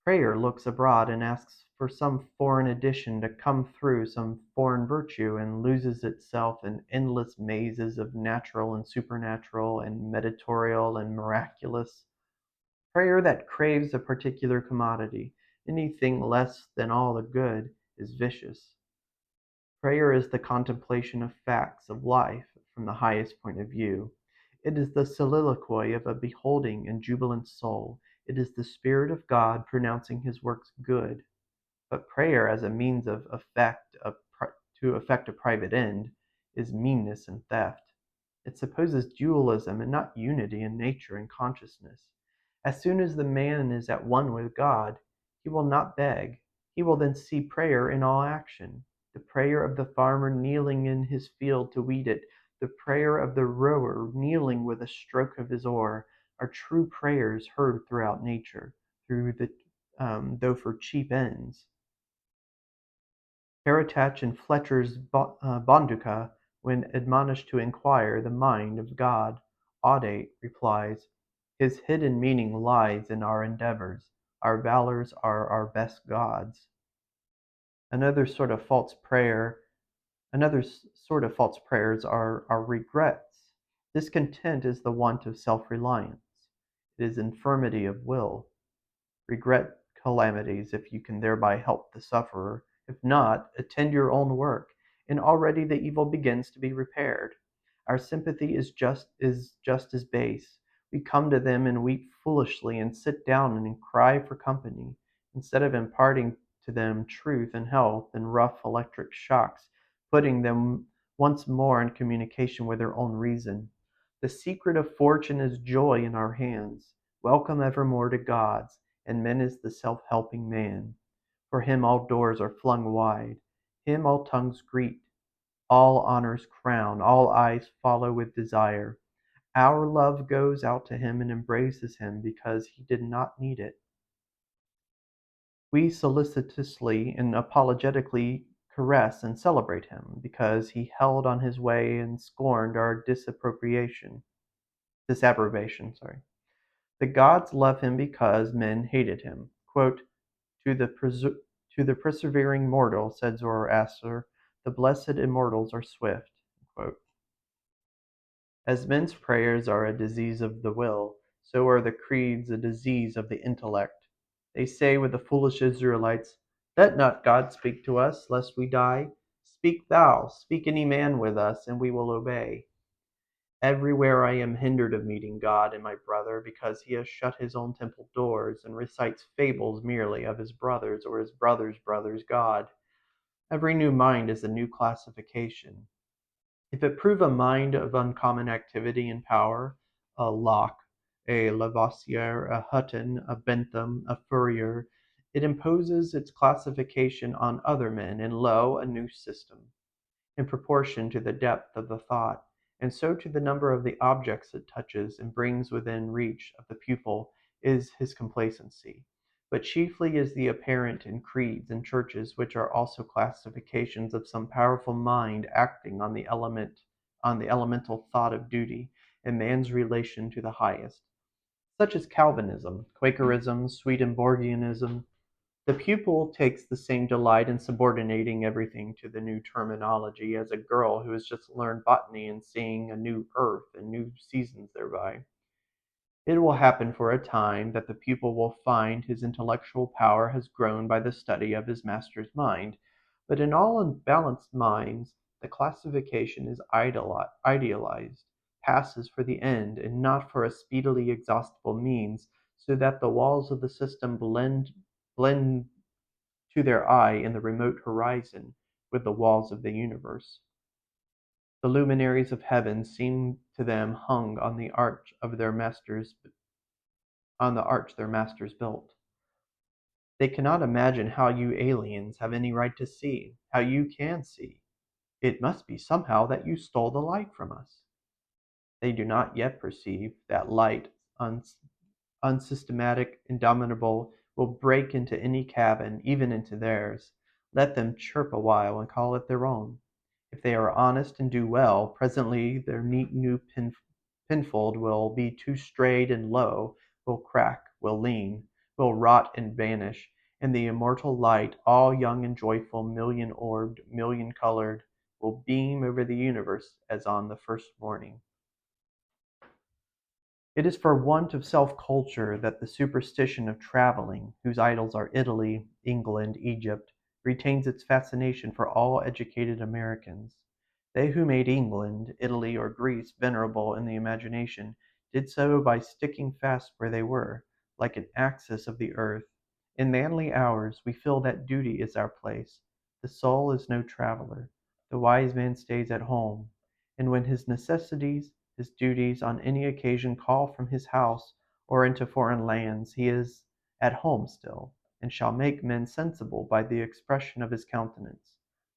Prayer looks abroad and asks for some foreign addition to come through some foreign virtue, and loses itself in endless mazes of natural and supernatural and mediatorial and miraculous. Prayer that craves a particular commodity, anything less than all the good, is vicious. Prayer is the contemplation of facts of life from the highest point of view. It is the soliloquy of a beholding and jubilant soul. It is the Spirit of God pronouncing his works good. But prayer as a means to effect a private end is meanness and theft. It supposes dualism and not unity in nature and consciousness. As soon as the man is at one with God, he will not beg. He will then see prayer in all action. the prayer of the farmer kneeling in his field to weed it, the prayer of the rower kneeling with a stroke of his oar, are true prayers heard throughout nature, though for cheap ends. Caratach in Fletcher's Bonduca, when admonished to inquire the mind of God, Audate replies, "His hidden meaning lies in our endeavors. Our valors are our best gods." Another sort of false prayer Another sort of false prayers are regrets. Discontent is the want of self-reliance. It is infirmity of will. Regret calamities if you can thereby help the sufferer. If not, attend your own work, and already the evil begins to be repaired. Our sympathy is just as base. We come to them and weep foolishly and sit down and cry for company, instead of imparting to them truth and health and rough electric shocks, putting them once more in communication with their own reason. The secret of fortune is joy in our hands. Welcome evermore to God's, and men is the self-helping man. For him all doors are flung wide, him all tongues greet, all honors crown, all eyes follow with desire. Our love goes out to him and embraces him because he did not need it. We solicitously and apologetically caress and celebrate him because he held on his way and scorned our disapprobation. The gods love him because men hated him. Quote, to the persevering mortal, said Zoroaster, the blessed immortals are swift. Quote. As men's prayers are a disease of the will, so are the creeds a disease of the intellect. They say with the foolish Israelites, "Let not God speak to us, lest we die. Speak thou, speak any man with us, and we will obey." Everywhere I am hindered of meeting God in my brother, because he has shut his own temple doors, and recites fables merely of his brother's or his brother's brother's God. Every new mind is a new classification. If it prove a mind of uncommon activity and power, a Locke, a Lavoisier, a Hutton, a Bentham, a Fourier, it imposes its classification on other men, and lo, a new system, in proportion to the depth of the thought, and so to the number of the objects it touches and brings within reach of the pupil, is his complacency. But chiefly is the apparent in creeds and churches, which are also classifications of some powerful mind acting on the elemental thought of duty, and man's relation to the highest, such as Calvinism, Quakerism, Swedenborgianism. The pupil takes the same delight in subordinating everything to the new terminology as a girl who has just learned botany and seeing a new earth and new seasons thereby. It will happen for a time that the pupil will find his intellectual power has grown by the study of his master's mind, but in all unbalanced minds the classification is idealized, passes for the end and not for a speedily exhaustible means, so that the walls of the system blend to their eye in the remote horizon with the walls of the universe. The luminaries of heaven seem to them hung on the arch their masters built. They cannot imagine how you aliens have any right to see, how you can see. It must be somehow that you stole the light from us. They do not yet perceive that light, unsystematic, indomitable, will break into any cabin, even into theirs. Let them chirp a while and call it their own. If they are honest and do well, presently their neat new pinfold will be too straight and low, will crack, will lean, will rot and vanish, and the immortal light, all young and joyful, million-orbed, million-colored, will beam over the universe as on the first morning. It is for want of self-culture that the superstition of traveling, whose idols are Italy, England, Egypt, retains its fascination for all educated Americans. They who made England, Italy, or Greece venerable in the imagination did so by sticking fast where they were, like an axis of the earth. In manly hours we feel that duty is our place. The soul is no traveler. The wise man stays at home, and when his necessities, his duties on any occasion call from his house or into foreign lands, he is at home still, and shall make men sensible by the expression of his countenance.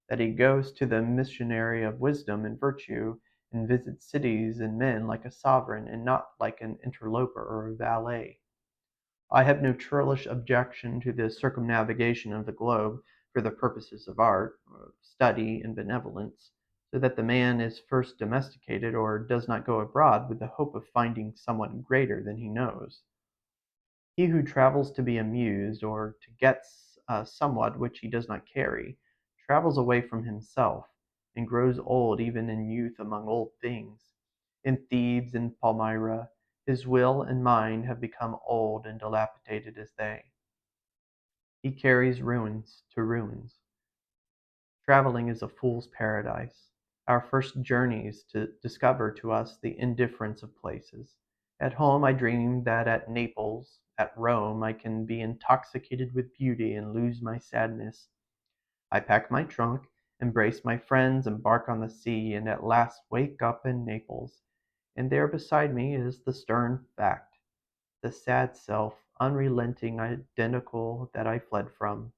that he goes to the missionary of wisdom and virtue, and visits cities and men like a sovereign and not like an interloper or a valet. I have no churlish objection to the circumnavigation of the globe for the purposes of art, of study, and benevolence, so that the man is first domesticated or does not go abroad with the hope of finding someone greater than he knows. He who travels to be amused or to get somewhat which he does not carry, travels away from himself, and grows old even in youth among old things. In Thebes and Palmyra, his will and mind have become old and dilapidated as they. He carries ruins to ruins. Traveling is a fool's paradise. Our first journeys to discover to us the indifference of places. At home I dream that at Naples, at Rome, I can be intoxicated with beauty and lose my sadness. I pack my trunk, embrace my friends, embark on the sea, and at last wake up in Naples. And there beside me is the stern fact, the sad self, unrelenting, identical, that I fled from.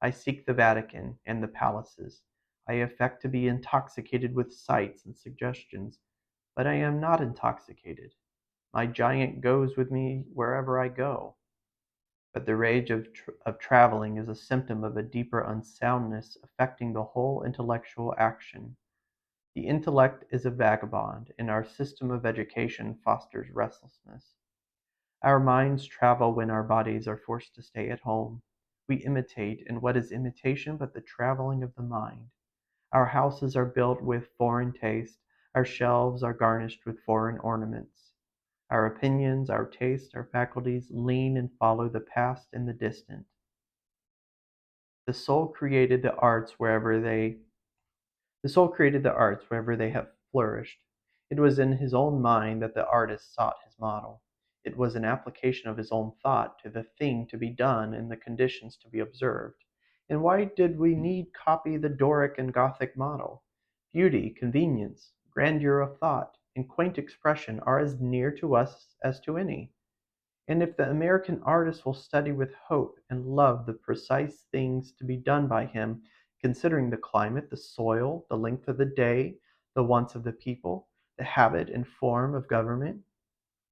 I seek the Vatican and the palaces. I affect to be intoxicated with sights and suggestions, but I am not intoxicated. My giant goes with me wherever I go. But the rage of traveling is a symptom of a deeper unsoundness affecting the whole intellectual action. The intellect is a vagabond, and our system of education fosters restlessness. Our minds travel when our bodies are forced to stay at home. We imitate, and what is imitation but the traveling of the mind? Our houses are built with foreign taste, our shelves are garnished with foreign ornaments. Our opinions, our tastes, our faculties lean and follow the past and the distant. The soul created the arts wherever they The soul created the arts wherever they have flourished. It was in his own mind that the artist sought his model. It was an application of his own thought to the thing to be done and the conditions to be observed. And why did we need copy the Doric and Gothic model? Beauty, convenience, grandeur of thought, and quaint expression are as near to us as to any. And if the American artist will study with hope and love the precise things to be done by him, considering the climate, the soil, the length of the day, the wants of the people, the habit and form of government,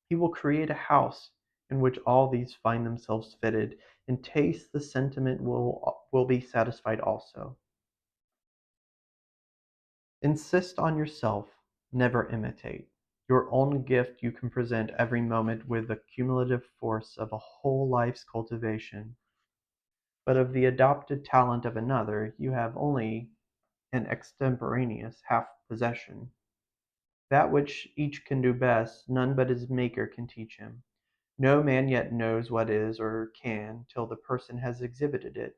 he will create a house in which all these find themselves fitted, and taste the sentiment will be satisfied also. Insist on yourself, never imitate. Your own gift you can present every moment with the cumulative force of a whole life's cultivation, but of the adopted talent of another you have only an extemporaneous half possession. That which each can do best, none but his Maker can teach him. No man yet knows what is or can till the person has exhibited it.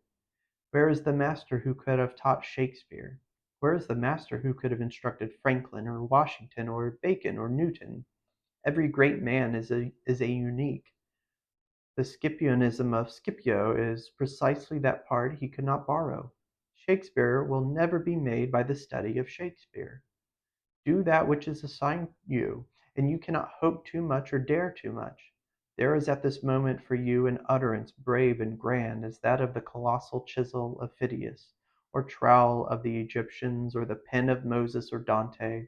Where is the master who could have taught Shakespeare? Where is the master who could have instructed Franklin or Washington or Bacon or Newton? Every great man is a unique. The Scipionism of Scipio is precisely that part he could not borrow. Shakespeare will never be made by the study of Shakespeare. Do that which is assigned you, and you cannot hope too much or dare too much. There is at this moment for you an utterance brave and grand as that of the colossal chisel of Phidias, or trowel of the Egyptians, or the pen of Moses or Dante,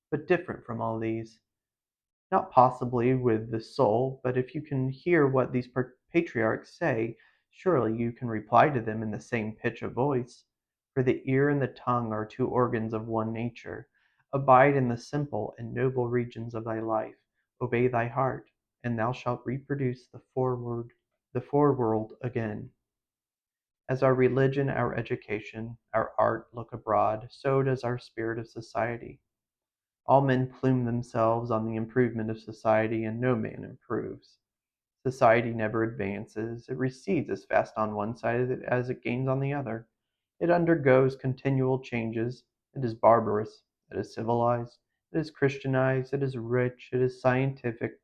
but different from all these. Not possibly with the soul, but if you can hear what these patriarchs say, surely you can reply to them in the same pitch of voice. For the ear and the tongue are two organs of one nature. Abide in the simple and noble regions of thy life. Obey thy heart, and thou shalt reproduce the foreworld again. As our religion, our education, our art look abroad, so does our spirit of society. All men plume themselves on the improvement of society, and no man improves. Society never advances, it recedes as fast on one side as it gains on the other. It undergoes continual changes, it is barbarous, it is civilized, it is Christianized, it is rich, it is scientific,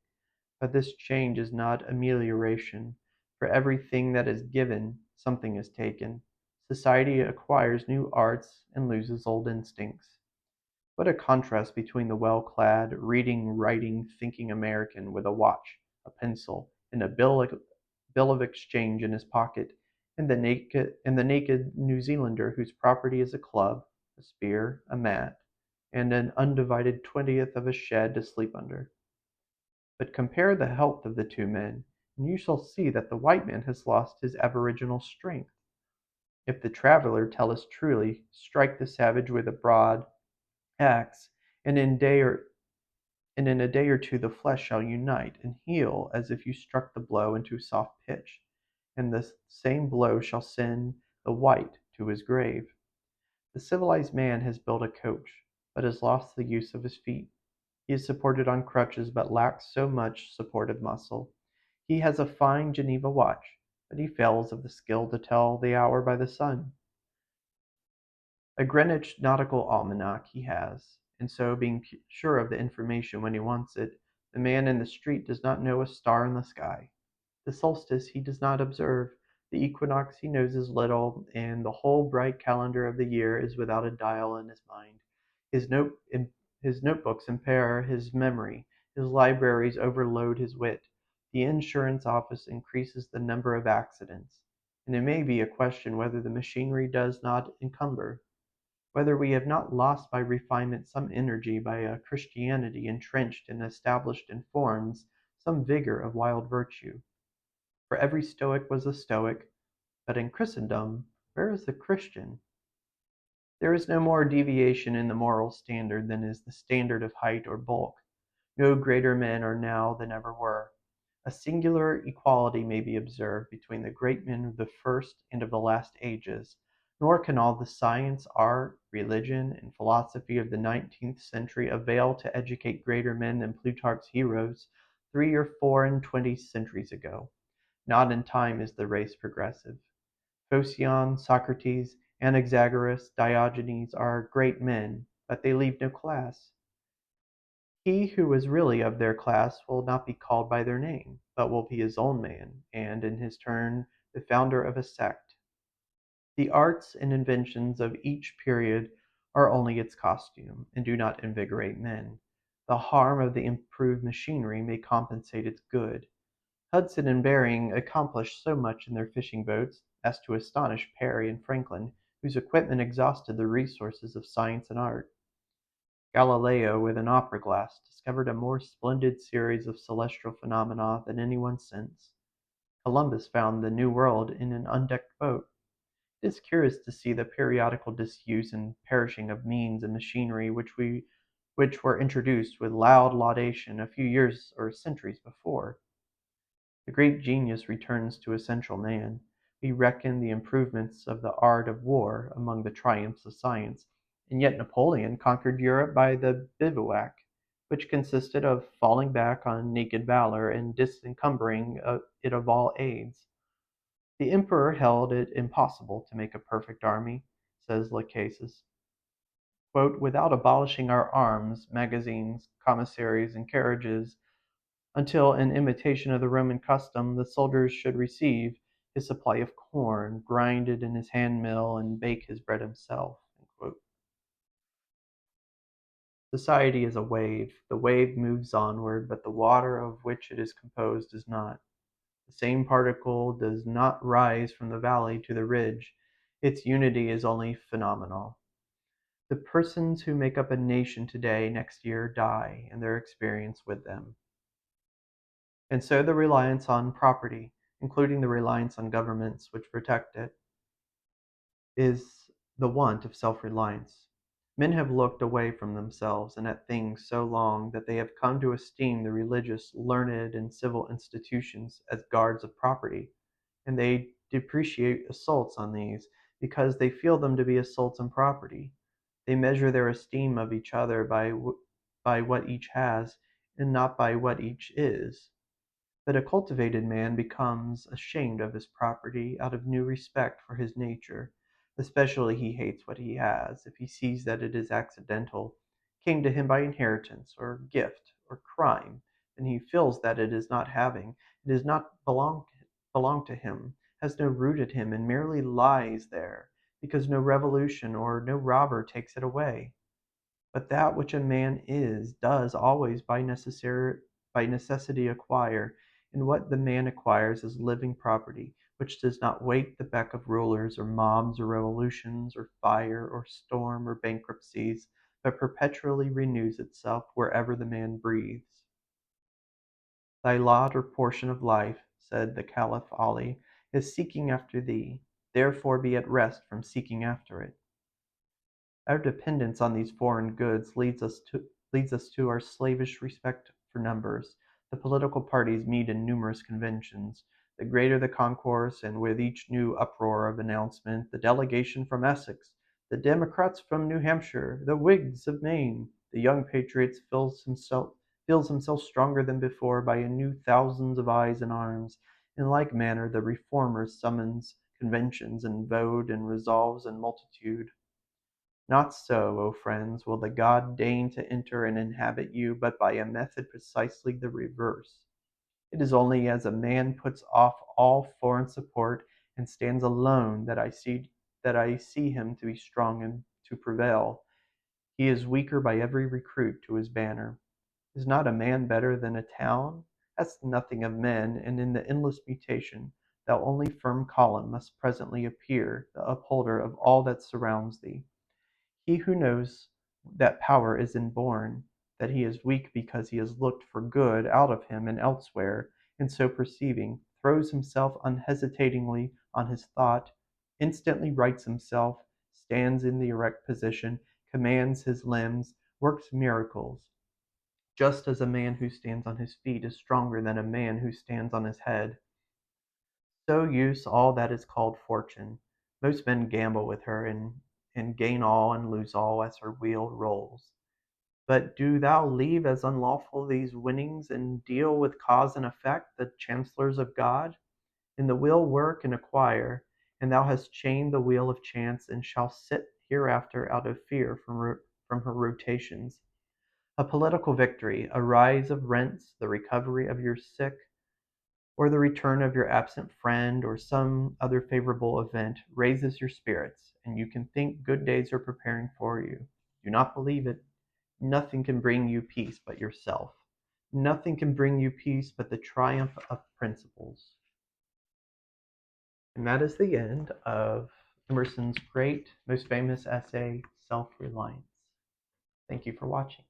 but this change is not amelioration. For everything that is given, something is taken. Society acquires new arts and loses old instincts. What a contrast between the well-clad, reading, writing, thinking American with a watch, a pencil, and a bill of exchange in his pocket, and the naked New Zealander whose property is a club, a spear, a mat, and an undivided 20th of a shed to sleep under. But compare the health of the two men, and you shall see that the white man has lost his aboriginal strength. If the traveler tell us truly, strike the savage with a broad axe, and in a day or two the flesh shall unite and heal as if you struck the blow into soft pitch, and the same blow shall send the white to his grave. The civilized man has built a coach, but has lost the use of his feet. He is supported on crutches, but lacks so much supportive muscle. He has a fine Geneva watch, but he fails of the skill to tell the hour by the sun. A Greenwich nautical almanac he has, and so, being sure of the information when he wants it, the man in the street does not know a star in the sky. The solstice he does not observe, the equinox he knows as little, and the whole bright calendar of the year is without a dial in his mind. His notebooks impair his memory, his libraries overload his wit, the insurance office increases the number of accidents, and it may be a question whether the machinery does not encumber, whether we have not lost by refinement some energy, by a Christianity entrenched and established in forms, some vigor of wild virtue. For every Stoic was a Stoic, but in Christendom, where is the Christian? There is no more deviation in the moral standard than is the standard of height or bulk. No greater men are now than ever were. A singular equality may be observed between the great men of the first and of the last ages, nor can all the science, art, religion, and philosophy of the 19th century avail to educate greater men than Plutarch's heroes 3 or 4 and 20 centuries ago. Not in time is the race progressive. Phocion, Socrates, Anaxagoras, Diogenes are great men, but they leave no class. He who is really of their class will not be called by their name, but will be his own man, and in his turn the founder of a sect. The arts and inventions of each period are only its costume, and do not invigorate men. The harm of the improved machinery may compensate its good. Hudson and Bering accomplished so much in their fishing boats as to astonish Parry and Franklin, whose equipment exhausted the resources of science and art. Galileo, with an opera glass, discovered a more splendid series of celestial phenomena than anyone since. Columbus found the New World in an undecked boat. It is curious to see the periodical disuse and perishing of means and machinery which were introduced with loud laudation a few years or centuries before. The great genius returns to essential man. We reckon the improvements of the art of war among the triumphs of science, and yet Napoleon conquered Europe by the bivouac, which consisted of falling back on naked valor and disencumbering it of all aids. The emperor held it impossible to make a perfect army, says Lacases, "without abolishing our arms, magazines, commissaries, and carriages, until, in imitation of the Roman custom, the soldiers should receive his supply of corn, grind it in his hand mill, and bake his bread himself." Society is a wave. The wave moves onward, but the water of which it is composed does not. The same particle does not rise from the valley to the ridge. Its unity is only phenomenal. The persons who make up a nation today, next year, die, and their experience with them. And so the reliance on property, including the reliance on governments which protect it, is the want of self-reliance. Men have looked away from themselves and at things so long that they have come to esteem the religious, learned, and civil institutions as guards of property, and they depreciate assaults on these because they feel them to be assaults on property. They measure their esteem of each other by what each has, and not by what each is. But a cultivated man becomes ashamed of his property out of new respect for his nature. Especially he hates what he has, if he sees that it is accidental, came to him by inheritance, or gift, or crime, and he feels that it is not having, it does not belong to him, has no root in him, and merely lies there, because no revolution or no robber takes it away. But that which a man is, does always by necessity acquire, and what the man acquires is living property, which does not wait the beck of rulers or mobs or revolutions or fire or storm or bankruptcies, but perpetually renews itself wherever the man breathes. Thy lot or portion of life, said the Caliph Ali, is seeking after thee, therefore be at rest from seeking after it. Our dependence on these foreign goods leads us to our slavish respect for numbers. The political parties meet in numerous conventions. The greater the concourse, and with each new uproar of announcement, the delegation from Essex, the Democrats from New Hampshire, the Whigs of Maine, the young patriot feels himself stronger than before by a new thousands of eyes and arms. In like manner, the reformer summons conventions and vote and resolves in multitude. Not so, O friends, will the God deign to enter and inhabit you, but by a method precisely the reverse. It is only as a man puts off all foreign support and stands alone that I see him to be strong and to prevail. He is weaker by every recruit to his banner. Is not a man better than a town? Ask nothing of men, and in the endless mutation, thou only firm column must presently appear, the upholder of all that surrounds thee. He who knows that power is inborn, that he is weak because he has looked for good out of him and elsewhere, and so perceiving, throws himself unhesitatingly on his thought, instantly rights himself, stands in the erect position, commands his limbs, works miracles, just as a man who stands on his feet is stronger than a man who stands on his head. So use all that is called fortune. Most men gamble with her, and gain all and lose all as her wheel rolls. But do thou leave as unlawful these winnings, and deal with cause and effect, the chancellors of God? In the will work and acquire, and thou hast chained the wheel of chance, and shalt sit hereafter out of fear from her rotations. A political victory, a rise of rents, the recovery of your sick, or the return of your absent friend, or some other favorable event, raises your spirits, and you can think good days are preparing for you. Do not believe it. Nothing can bring you peace but yourself. Nothing can bring you peace but the triumph of principles. And that is the end of Emerson's great, most famous essay, Self-Reliance. Thank you for watching.